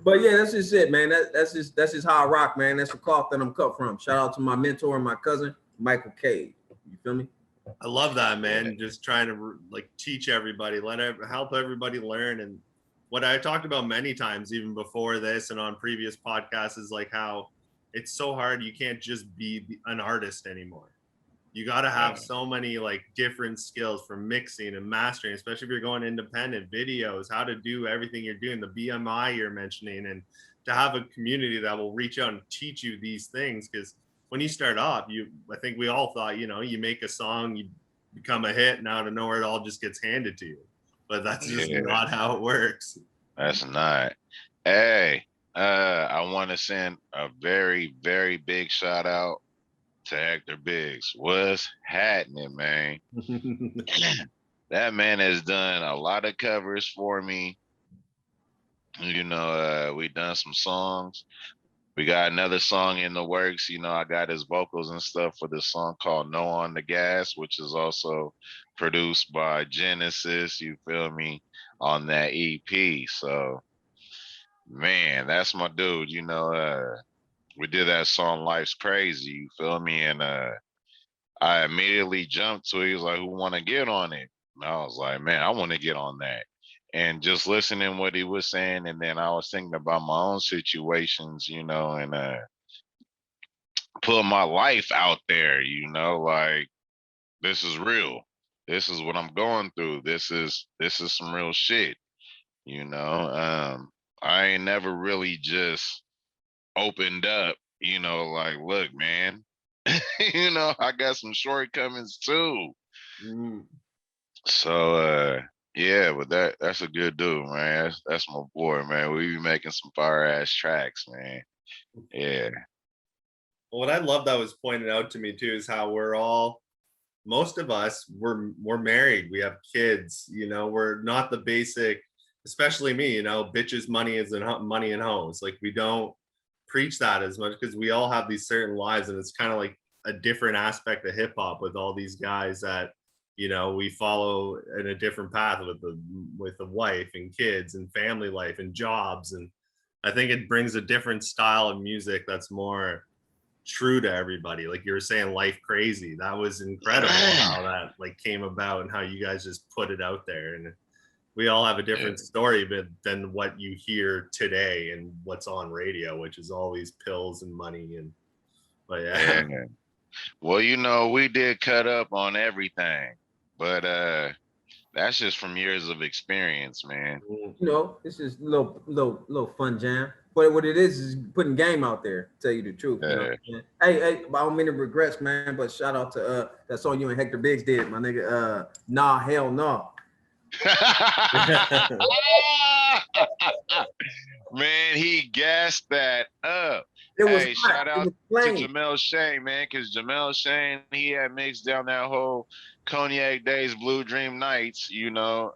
But yeah, that's just it, man. That's just how I rock, man. That's the cloth that I'm cut from. Shout out to my mentor and my cousin, Michael K. You feel me? I love that, man. Just trying to like teach everybody, help everybody learn. And what I talked about many times, even before this and on previous podcasts, is like how it's so hard. You can't just be an artist anymore. You got to have so many like different skills for mixing and mastering, especially if you're going independent, videos, how to do everything you're doing, the BMI you're mentioning, and to have a community that will reach out and teach you these things. Because when you start off, I think we all thought, you know, you make a song, you become a hit, and out of nowhere it all just gets handed to you. But that's just not how it works. That's not. Hey, I want to send a very, very big shout out to Hector Biggs. What's happening, man? That man has done a lot of covers for me. You know, we done some songs. We got another song in the works. You know, I got his vocals and stuff for this song called No on the Gas, which is also produced by Genesis, you feel me, on that EP. So, man, that's my dude. You know, we did that song Life's Crazy, you feel me? And I immediately jumped to it. He was like, who want to get on it? And I was like, man, I want to get on that. And just listening what he was saying, and then I was thinking about my own situations, you know, and put my life out there, you know, like this is real. This is what I'm going through. This is some real shit, you know. I ain't never really just opened up, you know, like, look, man, you know, I got some shortcomings too. So yeah, but that's a good dude, man. That's my boy, man. We be making some fire ass tracks, man. Yeah. Well, what I love that was pointed out to me too is how we're all most of us, we're married, we have kids, you know, we're not the basic, especially me, you know, bitches, money is in money and hoes. Like we don't preach that as much because we all have these certain lives, and it's kind of like a different aspect of hip hop with all these guys that, you know, we follow in a different path with the wife and kids and family life and jobs. And I think it brings a different style of music that's more true to everybody. Like you were saying, Life Crazy, that was incredible how that like came about and how you guys just put it out there. And we all have a different story than what you hear today and what's on radio, which is always pills and money. And but yeah. Well, you know, we did cut up on everything, but that's just from years of experience, man. You know, this is little fun jam. But what it is putting game out there. Tell you the truth. You know, hey, by all many regrets, man. But shout out to that song you and Hector Biggs did, my nigga. Nah, hell no. Man, he gassed that up. It was hey, hot. shout out to Jamel Shane, man, because Jamel Shane, he had mixed down that whole Cognac Days, Blue Dream Nights, you know.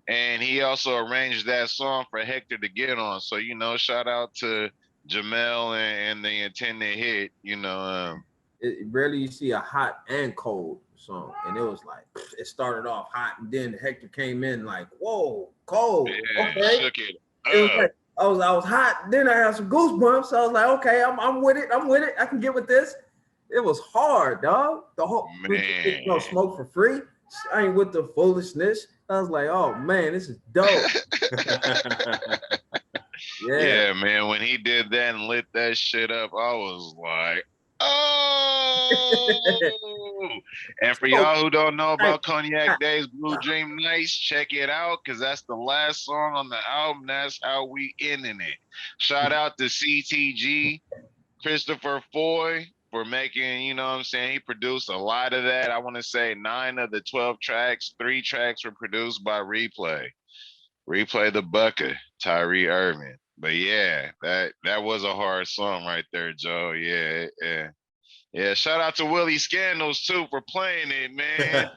And he also arranged that song for Hector to get on. So, you know, shout out to Jamel and the intended hit, you know. It rarely you see a hot and cold song, and it was like it started off hot, and then Hector came in like, whoa, cold. Yeah, okay. Shook it It was like, I was hot. Then I had some goosebumps. I was like, okay, I'm with it. I'm with it. I can get with this. It was hard, dog. The whole smoke for free. I ain't with the foolishness. I was like, oh man, this is dope. Yeah, man. When he did that and lit that shit up, I was like, oh. And for y'all who don't know about Cognac Days, Blue Dream Nights, check it out, because that's the last song on the album. That's how we ending it. Shout out to CTG, Christopher Foy, for making, you know what I'm saying, he produced a lot of that. I want to say 9 of the 12 tracks, 3 tracks were produced by Replay the Bucker, Tyree Irvin. But yeah, that was a hard song right there, Joe. Yeah. Shout out to Willie Scandals too for playing it, man.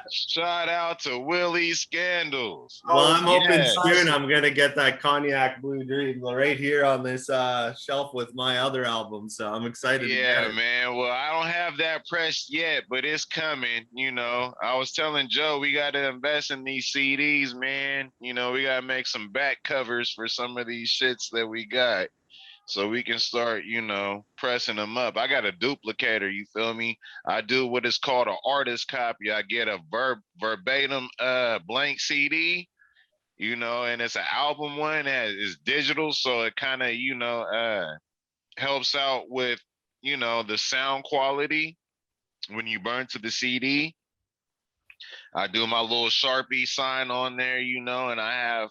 Shout out to Willie Scandals. Well, I'm hoping soon I'm gonna get that Cognac Blue Dream right here on this shelf with my other album. So I'm excited. Yeah, man. Well, I don't have that pressed yet, but it's coming. You know, I was telling Joe we got to invest in these CDs, man. You know, we got to make some back covers for some of these shits that we got, so we can start, you know, pressing them up. I got a duplicator, you feel me? I do what is called an artist copy. I get a verbatim blank CD, you know, and it's an album one that is digital, so it kind of, you know, helps out with, you know, the sound quality when you burn to the CD. I do my little Sharpie sign on there, you know, and I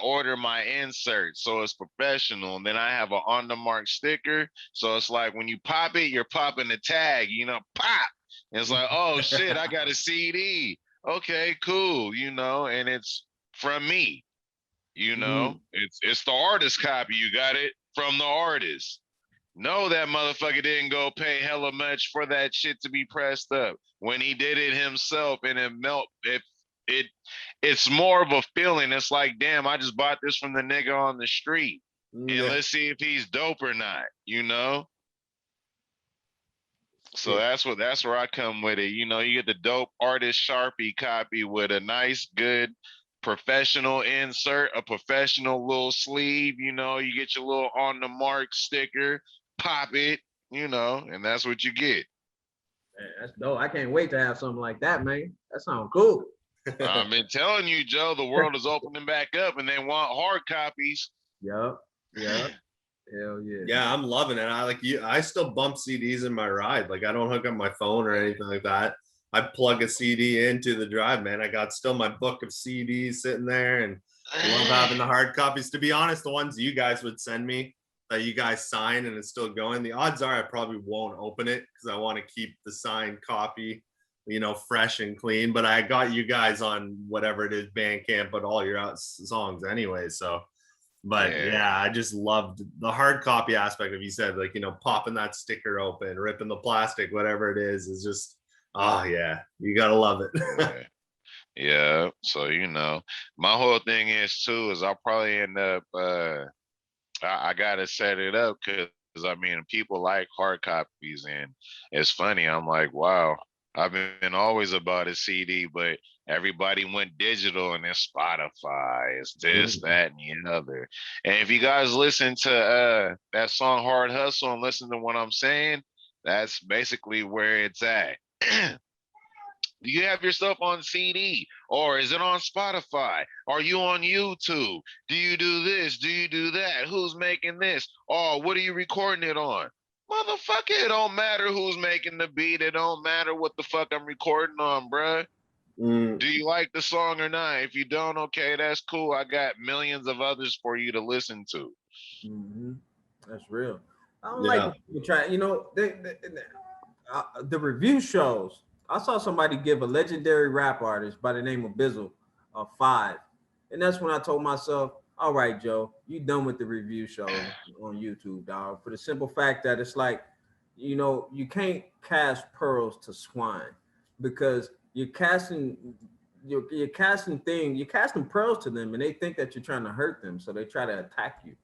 order my insert, so it's professional. And then I have an on the mark sticker. So it's like when you pop it, you're popping the tag, you know, pop. And it's like, oh shit, I got a CD. Okay, cool, you know, and it's from me, you know. It's the artist copy. You got it from the artist. No, that motherfucker didn't go pay hella much for that shit to be pressed up. When he did it himself, and it's more of a feeling. It's like, damn, I just bought this from the nigga on the street. And let's see if he's dope or not, you know? So that's where I come with it. You know, you get the dope artist Sharpie copy with a nice, good, professional insert, a professional little sleeve, you know, you get your little on the mark sticker, pop it, you know, and that's what you get. Man, that's dope. I can't wait to have something like that, man. That sounds cool. I've been telling you, Joe, the world is opening back up and they want hard copies. Yep. Hell yeah. Yeah, I'm loving it. I still bump CDs in my ride. Like I don't hook up my phone or anything like that. I plug a CD into the drive, man. I got still my book of CDs sitting there, and I love having the hard copies. To be honest, the ones you guys would send me that you guys sign and it's still going, the odds are I probably won't open it because I want to keep the signed copy, you know, fresh and clean. But I got you guys on whatever it is, Bandcamp, but all your songs anyway. So, but yeah, I just loved the hard copy aspect of, you said, like, you know, popping that sticker open, ripping the plastic, whatever it is just, Oh yeah, you gotta love it. Yeah. Yeah. So, my whole thing is too, is I'll probably end up I gotta set it up because I mean people like hard copies, and it's funny. I'm like, wow, I've been always about a CD, but everybody went digital, and then Spotify, it's this, that, and the other. And if you guys listen to that song Hard Hustle and listen to what I'm saying, that's basically where it's at. Do you have your stuff on CD, or is it on Spotify? Are you on YouTube? Do you do this? Do you do that? Who's making this? Oh, what are you recording it on? Motherfucker, it don't matter who's making the beat. It don't matter what the fuck I'm recording on, bruh. Do you like the song or not? If you don't, okay, that's cool. I got millions of others for you to listen to. That's real. I don't like when people try, the review shows. I saw somebody give a legendary rap artist by the name of Bizzle a 5. And that's when I told myself, all right, Joe, you done with the review show on YouTube, dog. For the simple fact that it's like, you can't cast pearls to swine, because you're casting pearls to them, and they think that you're trying to hurt them, so they try to attack you.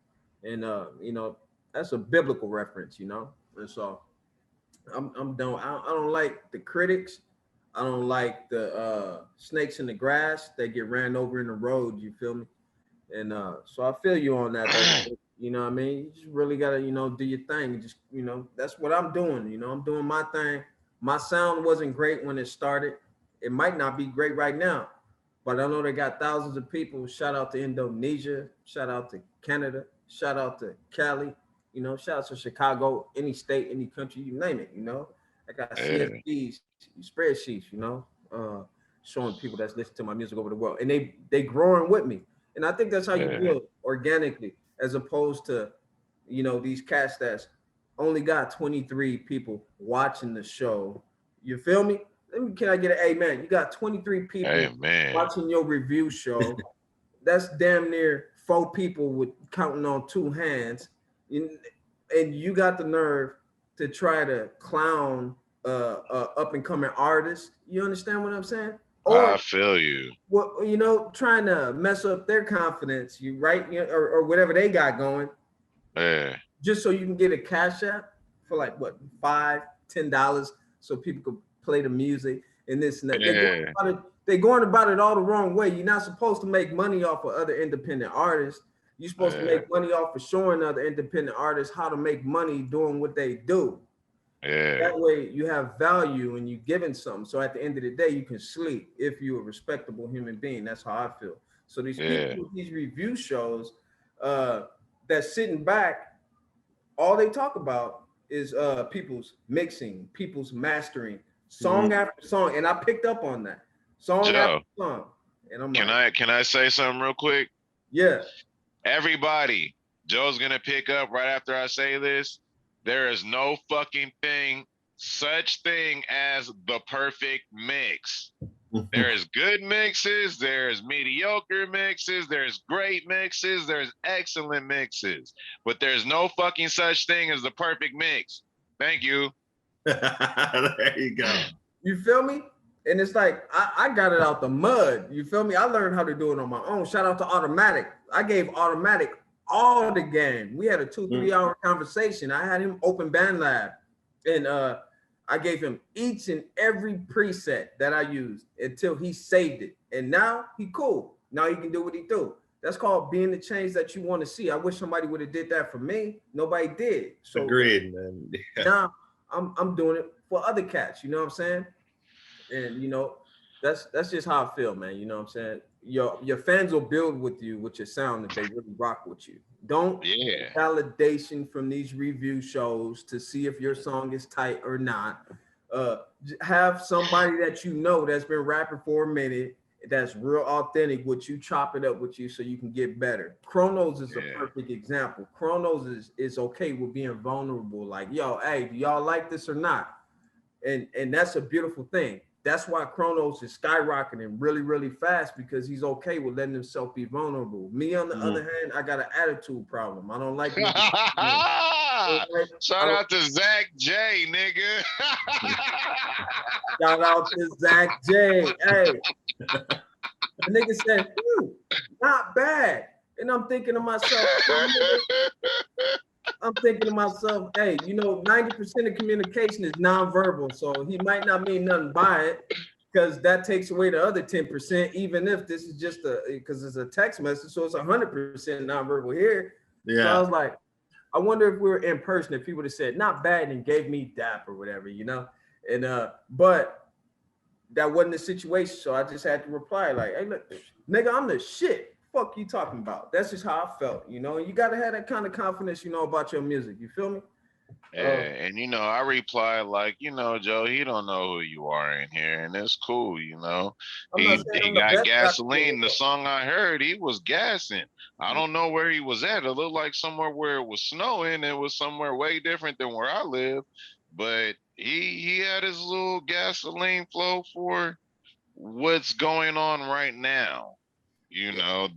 And that's a biblical reference, And so I'm done. I don't like the critics. I don't like the snakes in the grass that get ran over in the road. You feel me? And so I feel you on that. You know what I mean? You just really gotta, do your thing. Just, that's what I'm doing. I'm doing my thing. My sound wasn't great when it started. It might not be great right now, but I know they got thousands of people. Shout out to Indonesia. Shout out to Canada. Shout out to Cali. Shout out to Chicago, any state, any country, you name it. I got CSPs, spreadsheets, showing people that's listening to my music over the world, and they growing with me. And I think that's how you build organically, as opposed to, these cats that's only got 23 people watching the show. You feel me? Can I get an amen? You got 23 people watching your review show. That's damn near 4 people with counting on 2 hands. And you got the nerve to try to clown up and coming artist. You understand what I'm saying? Or I feel you. Well, trying to mess up their confidence, or whatever they got going. Yeah. Just so you can get a cash app for like what, $5-10, so people could play the music and this and that. They're going about it all the wrong way. You're not supposed to make money off of other independent artists. You're supposed to make money off of showing other independent artists how to make money doing what they do. That way you have value and you're giving something. So at the end of the day, you can sleep if you're a respectable human being. That's how I feel. So these people with these review shows that's sitting back, all they talk about is people's mixing, people's mastering, song after song. And I picked up on that. Song after song. And I'm can I say something real quick? Yeah. Everybody, Joe's gonna pick up right after I say this. There is no fucking such thing as the perfect mix. There's good mixes, there's mediocre mixes, there's great mixes, there's excellent mixes, but there's no fucking such thing as the perfect mix. Thank you. There you go. You feel me? And it's like, I got it out the mud. You feel me? I learned how to do it on my own. Shout out to Automatic. I gave Automatic all the game. We had a 2-3 hour conversation. I had him open BandLab, and I gave him each and every preset that I used until he saved it. And now he cool. Now he can do what he do. That's called being the change that you want to see. I wish somebody would have did that for me. Nobody did. So agreed, man. Yeah. Now I'm doing it for other cats. You know what I'm saying? And that's just how I feel, man. You know what I'm saying? Your fans will build with you with your sound if they really rock with you. Don't get validation from these review shows to see if your song is tight or not. Have somebody that that's been rapping for a minute, that's real authentic with you, chop it up with you so you can get better. Chronos is a perfect example. Chronos is okay with being vulnerable. Like, yo, hey, do y'all like this or not? And that's a beautiful thing. That's why Chronos is skyrocketing really, really fast, because he's okay with letting himself be vulnerable. Me, on the other hand, I got an attitude problem. I don't like Shout out to Zach J, nigga. Shout out to Zach J. Hey, the nigga said, not bad. And I'm thinking to myself, hey, you know, 90% of communication is nonverbal. So he might not mean nothing by it, because that takes away the other 10%, even if this is just because it's a text message. So it's 100% nonverbal here. Yeah. So I was like, I wonder if we were in person, if he would have said not bad and gave me dap or whatever, you know? And but that wasn't the situation. So I just had to reply like, hey, look, nigga, I'm the shit. Fuck you talking about? That's just how I felt, you know? You gotta have that kind of confidence, you know, about your music. You feel me? Yeah, and you know, I replied like, you know, Joe, he don't know who you are in here, and it's cool, you know. He got gasoline. The song I heard, he was gassing. I don't know where he was at. It looked like somewhere where it was snowing. It was somewhere way different than where I live, but he had his little gasoline flow for what's going on right now. You know,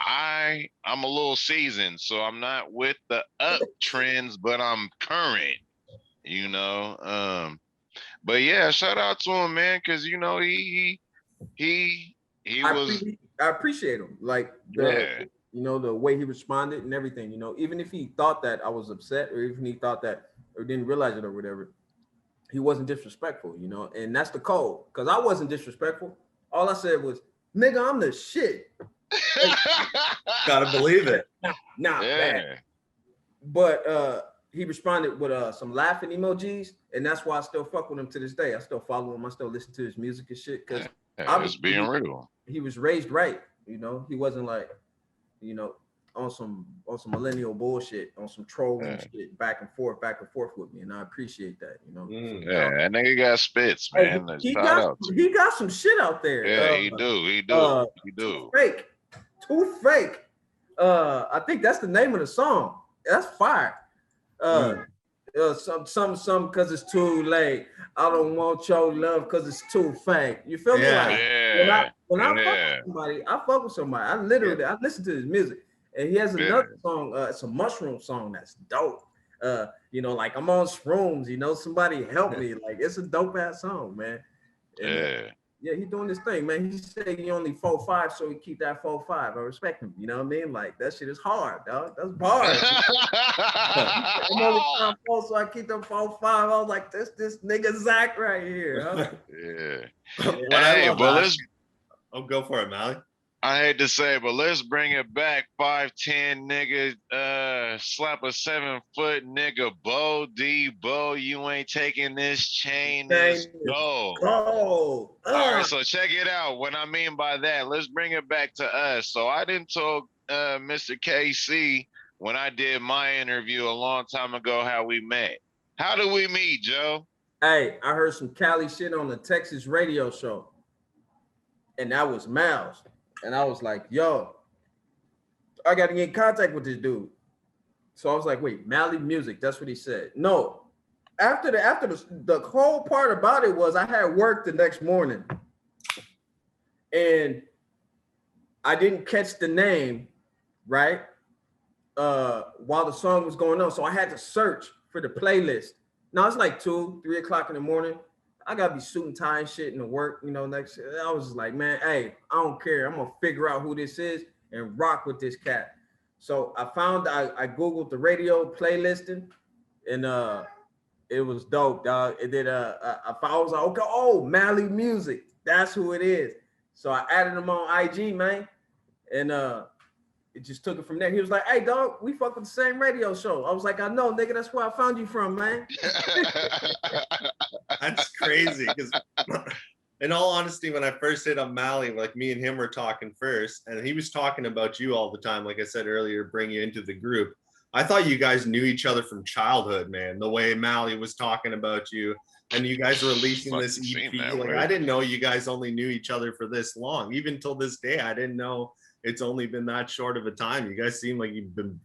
I'm a little seasoned, so I'm not with the up trends, but I'm current, you know. But yeah, shout out to him, man, because you know he was. I appreciate him, like you know, the way he responded and everything. You know, even if he thought that I was upset, or even he thought that or didn't realize it or whatever, he wasn't disrespectful. You know, and that's the code, because I wasn't disrespectful. All I said was, "Nigga, I'm the shit." Gotta believe it. Not bad. But he responded with some laughing emojis, and that's why I still fuck with him to this day. I still follow him. I still listen to his music and shit, because it's being real. He was raised right. You know, he wasn't like, you know, on some millennial bullshit, on some trolling shit, back and forth with me, and I appreciate that. You know, that nigga got spits, man. He got some shit out there. Yeah, he do. Too fake. I think that's the name of the song. That's fire. Some because it's too late. I don't want your love because it's too fake. You feel me? Like, when I fuck with somebody, I fuck with somebody. I literally I listen to his music, and he has another song. It's a mushroom song that's dope. You know, like I'm on shrooms. You know, somebody help me. Like it's a dope ass song, man. And, yeah, he doing this thing, man. He said he only 4'5", so he keep that 4'5". I respect him. You know what I mean? Like that shit is hard, dog. That's bars. I'm only 5'4", so I keep them 4'5". I was like, this nigga Zach right here. Huh? Hey, but let's go for it, Mally. I hate to say, but let's bring it back. 5'10" nigga, slap a 7-foot nigga, Bo, you ain't taking this chain, this go. All right, so check it out. What I mean by that, let's bring it back to us. So I didn't told Mr. KC when I did my interview a long time ago how we met. How did we meet, Joe? Hey, I heard some Cali shit on the Texas radio show, and that was Miles. And I was like, yo, I got to get in contact with this dude. So I was like, wait, Mally Music. That's what he said. No, after the whole part about it was I had work the next morning, and I didn't catch the name, right? While the song was going on. So I had to search for the playlist. Now it's like 2, 3 o'clock in the morning. I gotta be suit and tie and shit in the work, you know. Next, I was just like, man, hey, I don't care. I'm gonna figure out who this is and rock with this cat. So I googled the radio playlisting, and it was dope, dog. It did. I was like, okay, oh, Mally Music, that's who it is. So I added him on IG, man, and it just took it from there. He was like, hey, dog, we fuck with the same radio show. I was like, I know, nigga, that's where I found you from, man. That's crazy. Because in all honesty, when I first hit up Mally, like me and him were talking first, and he was talking about you all the time. Like I said earlier, bring you into the group. I thought you guys knew each other from childhood, man. The way Mally was talking about you, and you guys were releasing this EP. Like I didn't know you guys only knew each other for this long. Even till this day, I didn't know it's only been that short of a time. You guys seem like you've been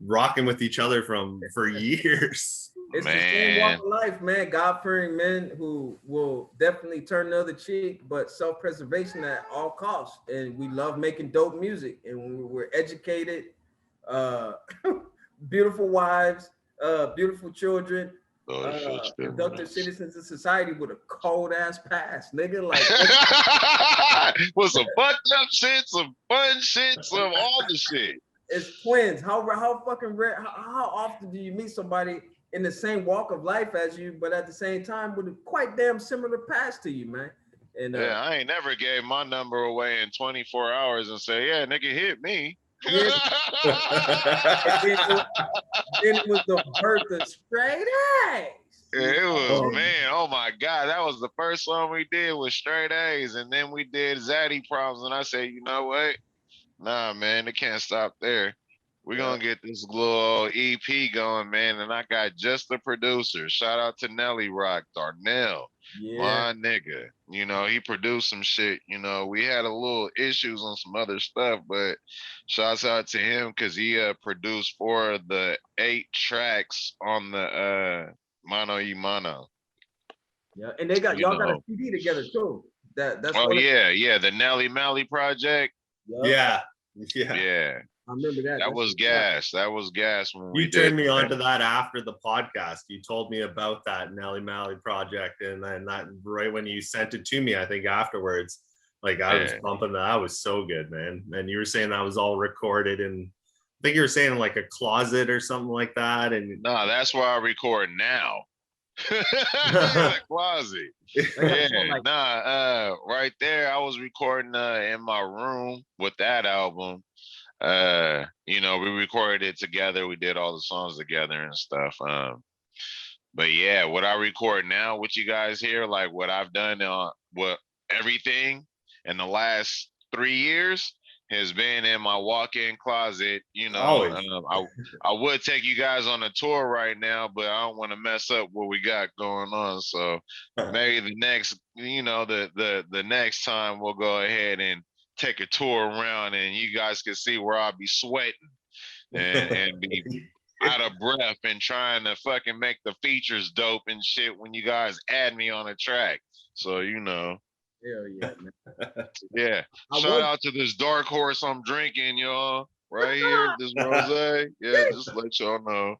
rocking with each other for years. It's the same walk of life, man. God-fearing men who will definitely turn the other cheek, but self-preservation at all costs. And we love making dope music. And when we're educated, beautiful wives, beautiful children, Oh, productive citizens in society with a cold ass past, nigga. Like with some fucked up shit, some fun shit, some all the shit. it's twins. How fucking rare? How often do you meet somebody in the same walk of life as you, but at the same time with a quite damn similar past to you, man? And Yeah, I ain't never gave my number away in 24 hours and say, yeah, nigga, hit me. yeah, then it was the birth of straight A's. It was, man, oh my God. That was the first song we did with Straight A's. And then we did Zaddy Problems. And I said, you know what? Nah, man, it can't stop there. We're going to get this little EP going, man. And I got just the producer. Shout out to Nelly Rock, Darnell. My nigga. You know, he produced some shit. You know, we had a little issues on some other stuff, but shouts out to him because he produced 4 of the 8 tracks on the Mano Ye Mano. Yeah, and they got y'all got a CD together too. That's the Nelly Mally project. Yeah. I remember that. That was gas. That was gas when we turned me onto that after the podcast. You told me about that Nelly Mally project, and then that right when you sent it to me, I think afterwards, like I was bumping that. That was so good, man. And you were saying that was all recorded in, I think you were saying like a closet or something like that. And no, that's where I record now. The closet. Right there, I was recording in my room with that album. You know, we recorded it together. We did all the songs together and stuff. But yeah, what I record now, what you guys hear, like what I've done on what everything in the last 3 years has been in my walk-in closet. You know, I would take you guys on a tour right now, but I don't want to mess up what we got going on. So maybe the next, you know, the next time we'll go ahead and take a tour around and you guys can see where I'll be sweating and be out of breath and trying to fucking make the features dope and shit when you guys add me on a track. So, you know. Hell yeah, man. Yeah. Shout out to this dark horse I'm drinking, y'all. Right here, this rosé. Yeah, just let y'all know.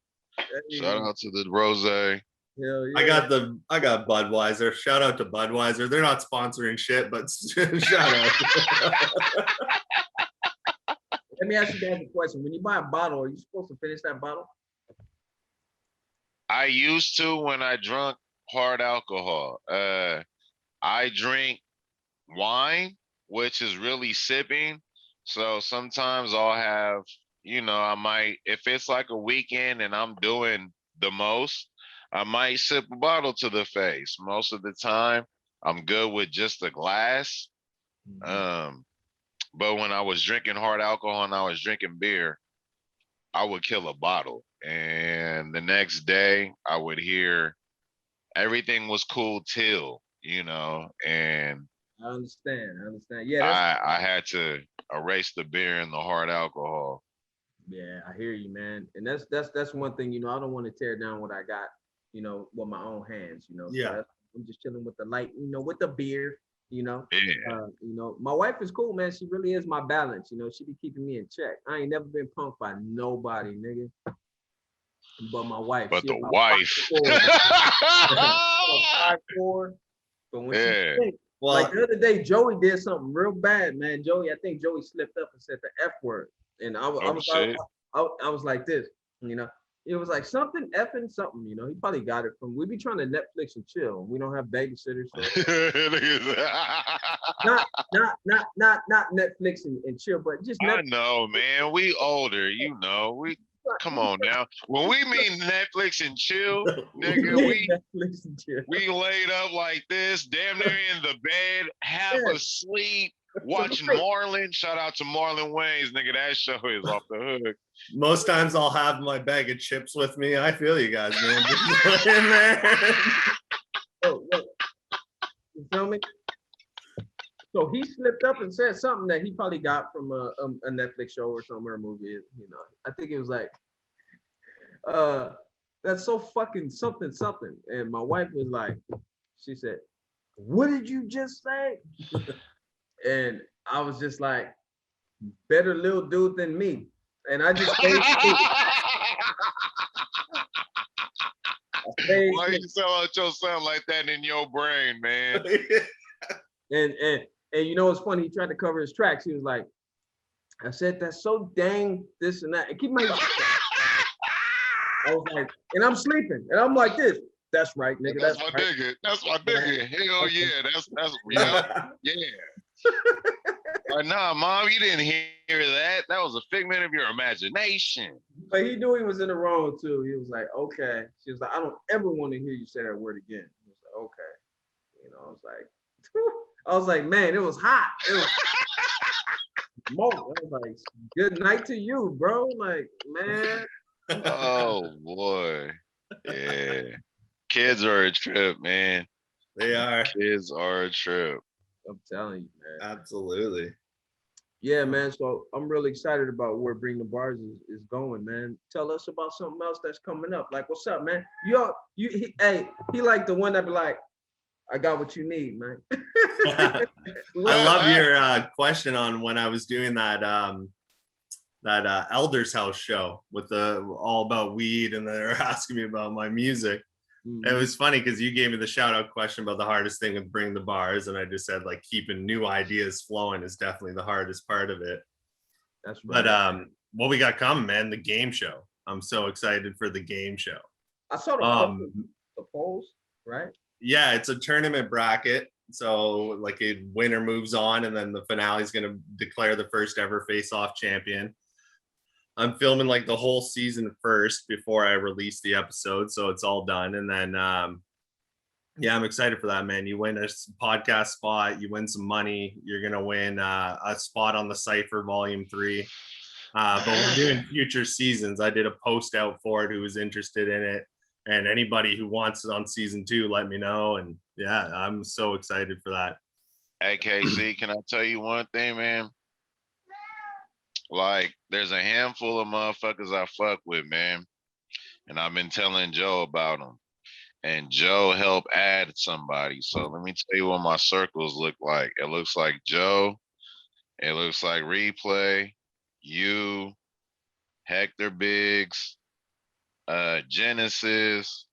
Shout out to the rosé. Hell yeah. I got Budweiser. Shout out to Budweiser. They're not sponsoring shit, but shout out. Let me ask you guys a question. When you buy a bottle, are you supposed to finish that bottle? I used to when I drunk hard alcohol. I drink wine, which is really sipping. So sometimes I'll have, you know, I might, if it's like a weekend and I'm doing the most, I might sip a bottle to the face. Most of the time, I'm good with just a glass. But when I was drinking hard alcohol and I was drinking beer, I would kill a bottle. And the next day, I would hear everything was cool till, you know, and I understand. Yeah, I had to erase the beer and the hard alcohol. Yeah, I hear you, man. And that's one thing, you know, I don't want to tear down what I got, you know, with my own hands, you know. Yeah. So I'm just chilling with the light, you know, with the beer, you know. Yeah. You know, my wife is cool, man. She really is my balance, you know. She be keeping me in check. I ain't never been punked by nobody, nigga. But my wife. But the wife. 5'4". But when she thinks, like the other day, Joey did something real bad, man. I think Joey slipped up and said the F word. And I was like this, you know. It was like something effing something, you know. He probably got it from. We be trying to Netflix and chill. We don't have babysitters. So. not Netflix and chill, but just. I know, man. We older, you know. Come on now. When we mean Netflix and chill, nigga, we laid up like this, damn near in the bed, half asleep, watching Marlon. Shout out to Marlon Wayans, nigga. That show is off the hook. Most times I'll have my bag of chips with me. I feel you guys, man. Oh, you feel me? So he slipped up and said something that he probably got from a Netflix show or something or a movie. You know, I think it was like, that's so fucking something. And my wife was like, she said, "What did you just say?" And I was just like, "Better little dude than me." And I just Why you sell out your son like that in your brain, man? And you know what's funny? He tried to cover his tracks. He was like, I said that's so dang this and that. And keep in mind, I was like, and I'm sleeping, and I'm like this. That's right, nigga. That's my right. nigga. That's my nigga. Hell yeah. That's yeah. Like, nah, mom, you didn't hear that. That was a figment of your imagination. But he knew he was in the wrong too. He was like, okay. She was like, I don't ever want to hear you say that word again. He was like, okay. You know, I was like, man, it was hot. It was smoke. I was like, good night to you, bro. Like, man. Oh boy. Yeah. Kids are a trip, man. They are. Kids are a trip. I'm telling you, man. Absolutely. Yeah, man. So I'm really excited about where BringTheBars is going, man. Tell us about something else that's coming up. Like, what's up, man? He like the one that be like, I got what you need, man. I love your question on when I was doing that Elder's House show with the all about weed, and they're asking me about my music. It was funny because you gave me the shout out question about the hardest thing of BringTheBars, and I just said like keeping new ideas flowing is definitely the hardest part of it. That's right. But what we got coming, man, the game show. I'm so excited for the game show. I saw the polls, right? Yeah, it's a tournament bracket. So like a winner moves on, and then the finale is gonna declare the first ever face-off champion. I'm filming like the whole season first before I release the episode, so it's all done. And then, yeah, I'm excited for that, man. You win a podcast spot, you win some money. You're gonna win a spot on the Cypher Volume 3. But we're doing future seasons. I did a post out for it who was interested in it, and anybody who wants it on season 2, let me know. And yeah, I'm so excited for that. Hey, KC, can I tell you one thing, man? Like, there's a handful of motherfuckers I fuck with, man. And I've been telling Joe about them. And Joe helped add somebody. So let me tell you what my circles look like. It looks like Joe. It looks like Replay, you, Hector Biggs, Genesis,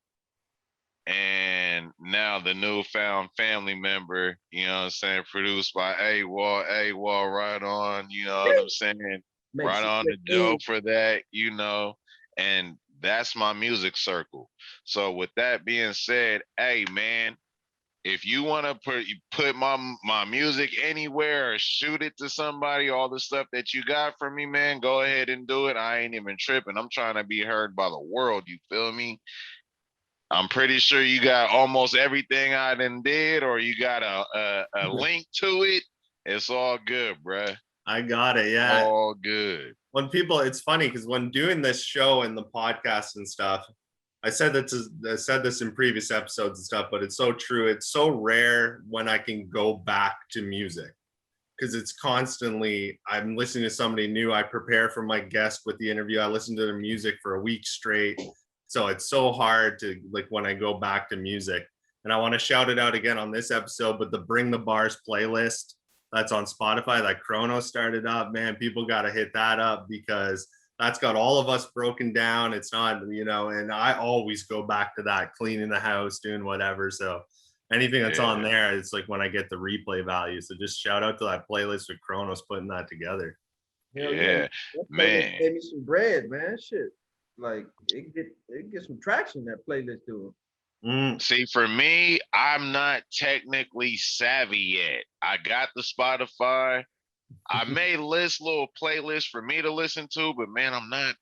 and now the newfound family member, you know what I'm saying, produced by AWOL, right on, you know what I'm saying? Right on the Joe for that, you know, and that's my music circle. So with that being said, hey man, if you want to put my music anywhere or shoot it to somebody, all the stuff that you got for me, man, go ahead and do it. I ain't even tripping. I'm trying to be heard by the world, you feel me? I'm pretty sure you got almost everything I done did, or you got a link to it. It's all good, bruh. I got it, yeah. All good. When people, it's funny because when doing this show and the podcast and stuff, I said this in previous episodes and stuff, but it's so true. It's so rare when I can go back to music because it's constantly, I'm listening to somebody new. I prepare for my guest with the interview. I listen to their music for a week straight. So it's so hard to, like, when I go back to music. And I want to shout it out again on this episode, but the BringTheBars playlist that's on Spotify, that Chrono started up, man, people got to hit that up because that's got all of us broken down. It's not, you know, and I always go back to that, cleaning the house, doing whatever. So anything that's on there, it's like when I get the replay value. So just shout out to that playlist with Chronos putting that together. Hell yeah. Man. Gave me some bread, man. Shit. Like it get some traction, that playlist doing. See, for me, I'm not technically savvy yet. I got the Spotify. I made little playlists for me to listen to, but man, I'm not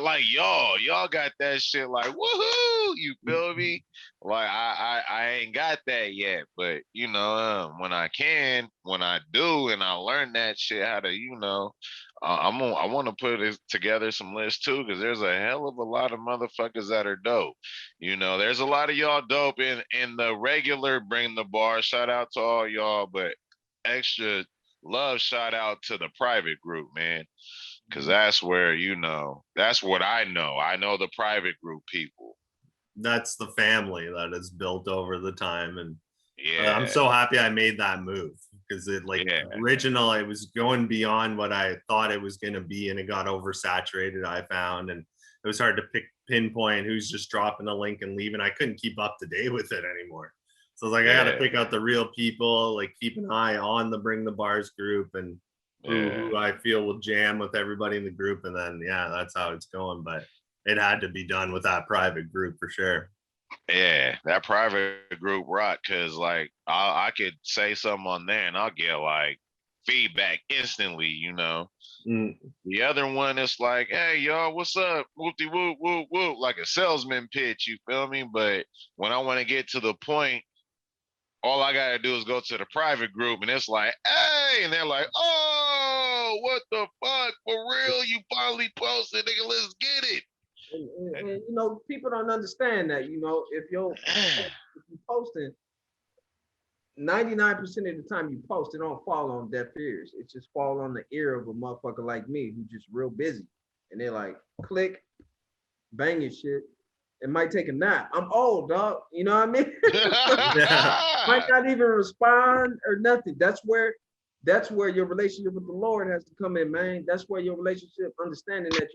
like y'all. Y'all got that shit like woohoo, you feel me? Like I ain't got that yet, but you know, when I do, and I learn that shit how to, you know, I want to put it together some lists too, because there's a hell of a lot of motherfuckers that are dope. You know, there's a lot of y'all dope in the regular BringTheBars. Shout out to all y'all, but extra love shout out to the private group, man. Because that's where, you know, that's what I know. I know the private group people. That's the family that is built over the time. And yeah, I'm so happy I made that move because it original, it was going beyond what I thought it was going to be, and it got oversaturated, I found. And it was hard to pinpoint who's just dropping a link and leaving. I couldn't keep up to date with it anymore. So I was like, I got to pick out the real people, like keep an eye on the Bring the Bars group and who I feel will jam with everybody in the group. And then, that's how it's going. But it had to be done with that private group for sure. Yeah, that private group rock, because like I could say something on there and I'll get like feedback instantly, you know. The other one is like, hey y'all, what's up? Whoopty whoop whoop whoop, like a salesman pitch, you feel me? But when I want to get to the point, all I gotta do is go to the private group and it's like, hey, and they're like, oh, what the fuck? For real? You finally posted, nigga, let's get it. And you know, people don't understand that, you know, if you're posting, 99% of the time you post, it don't fall on deaf ears. It just fall on the ear of a motherfucker like me who's just real busy. And they're like, click, banging shit. It might take a nap. I'm old, dog. You know what I mean? Might not even respond or nothing. That's where your relationship with the Lord has to come in, man. That's where your relationship, understanding that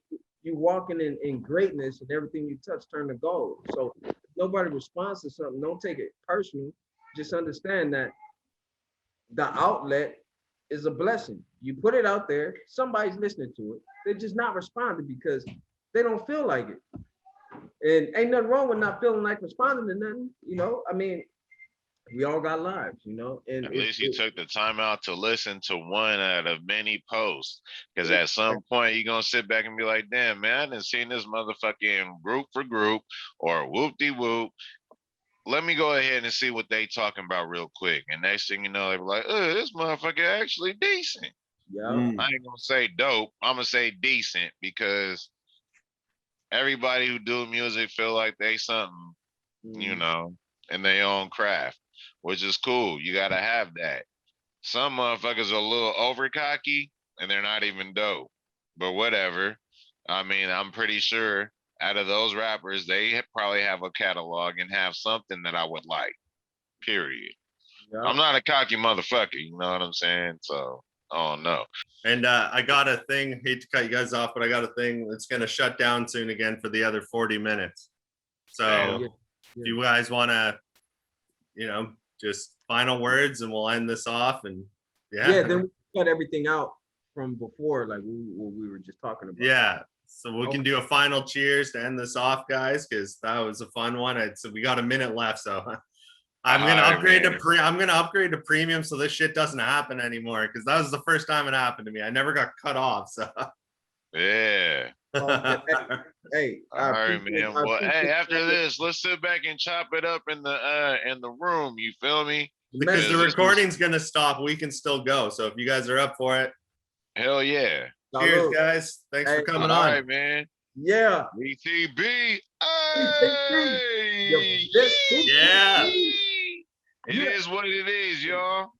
you walking in greatness and everything you touch turn to gold. So if nobody responds to something, don't take it personal. Just understand that the outlet is a blessing. You put it out there, somebody's listening to it. They're just not responding because they don't feel like it. And ain't nothing wrong with not feeling like responding to nothing, you know. I mean, we all got lives, you know. And at least you took the time out to listen to one out of many posts. Because at some point you're gonna sit back and be like, damn, man, I didn't see this motherfucking group for group or whoop-de-whoop. Let me go ahead and see what they talking about real quick. And next thing you know, they be like, oh, this motherfucker actually decent. Yeah. I ain't gonna say dope. I'm gonna say decent because everybody who do music feel like they something, you know, in their own craft, which is cool. You gotta have that. Some motherfuckers are a little over cocky and they're not even dope. But whatever. I mean, I'm pretty sure out of those rappers, they probably have a catalog and have something that I would like. Period. Yeah. I'm not a cocky motherfucker, you know what I'm saying? So I don't know. And I got a thing, hate to cut you guys off, but I got a thing that's going to shut down soon again for the other 40 minutes. So if you guys want to, you know, just final words and we'll end this off. And then we cut everything out from before, like what we were just talking about. Yeah. So we can do a final cheers to end this off, guys, because that was a fun one. So we got a minute left, so I'm gonna upgrade to premium so this shit doesn't happen anymore. Because that was the first time it happened to me. I never got cut off. So yeah. Hey, all right, man. Well, hey, after this, let's sit back and chop it up in the room. You feel me? Because the recording's gonna stop. We can still go. So if you guys are up for it, hell yeah. Cheers, guys. Thanks for coming on. All right, man. Yeah. BTB. Hey. Yeah. It is what it is, y'all.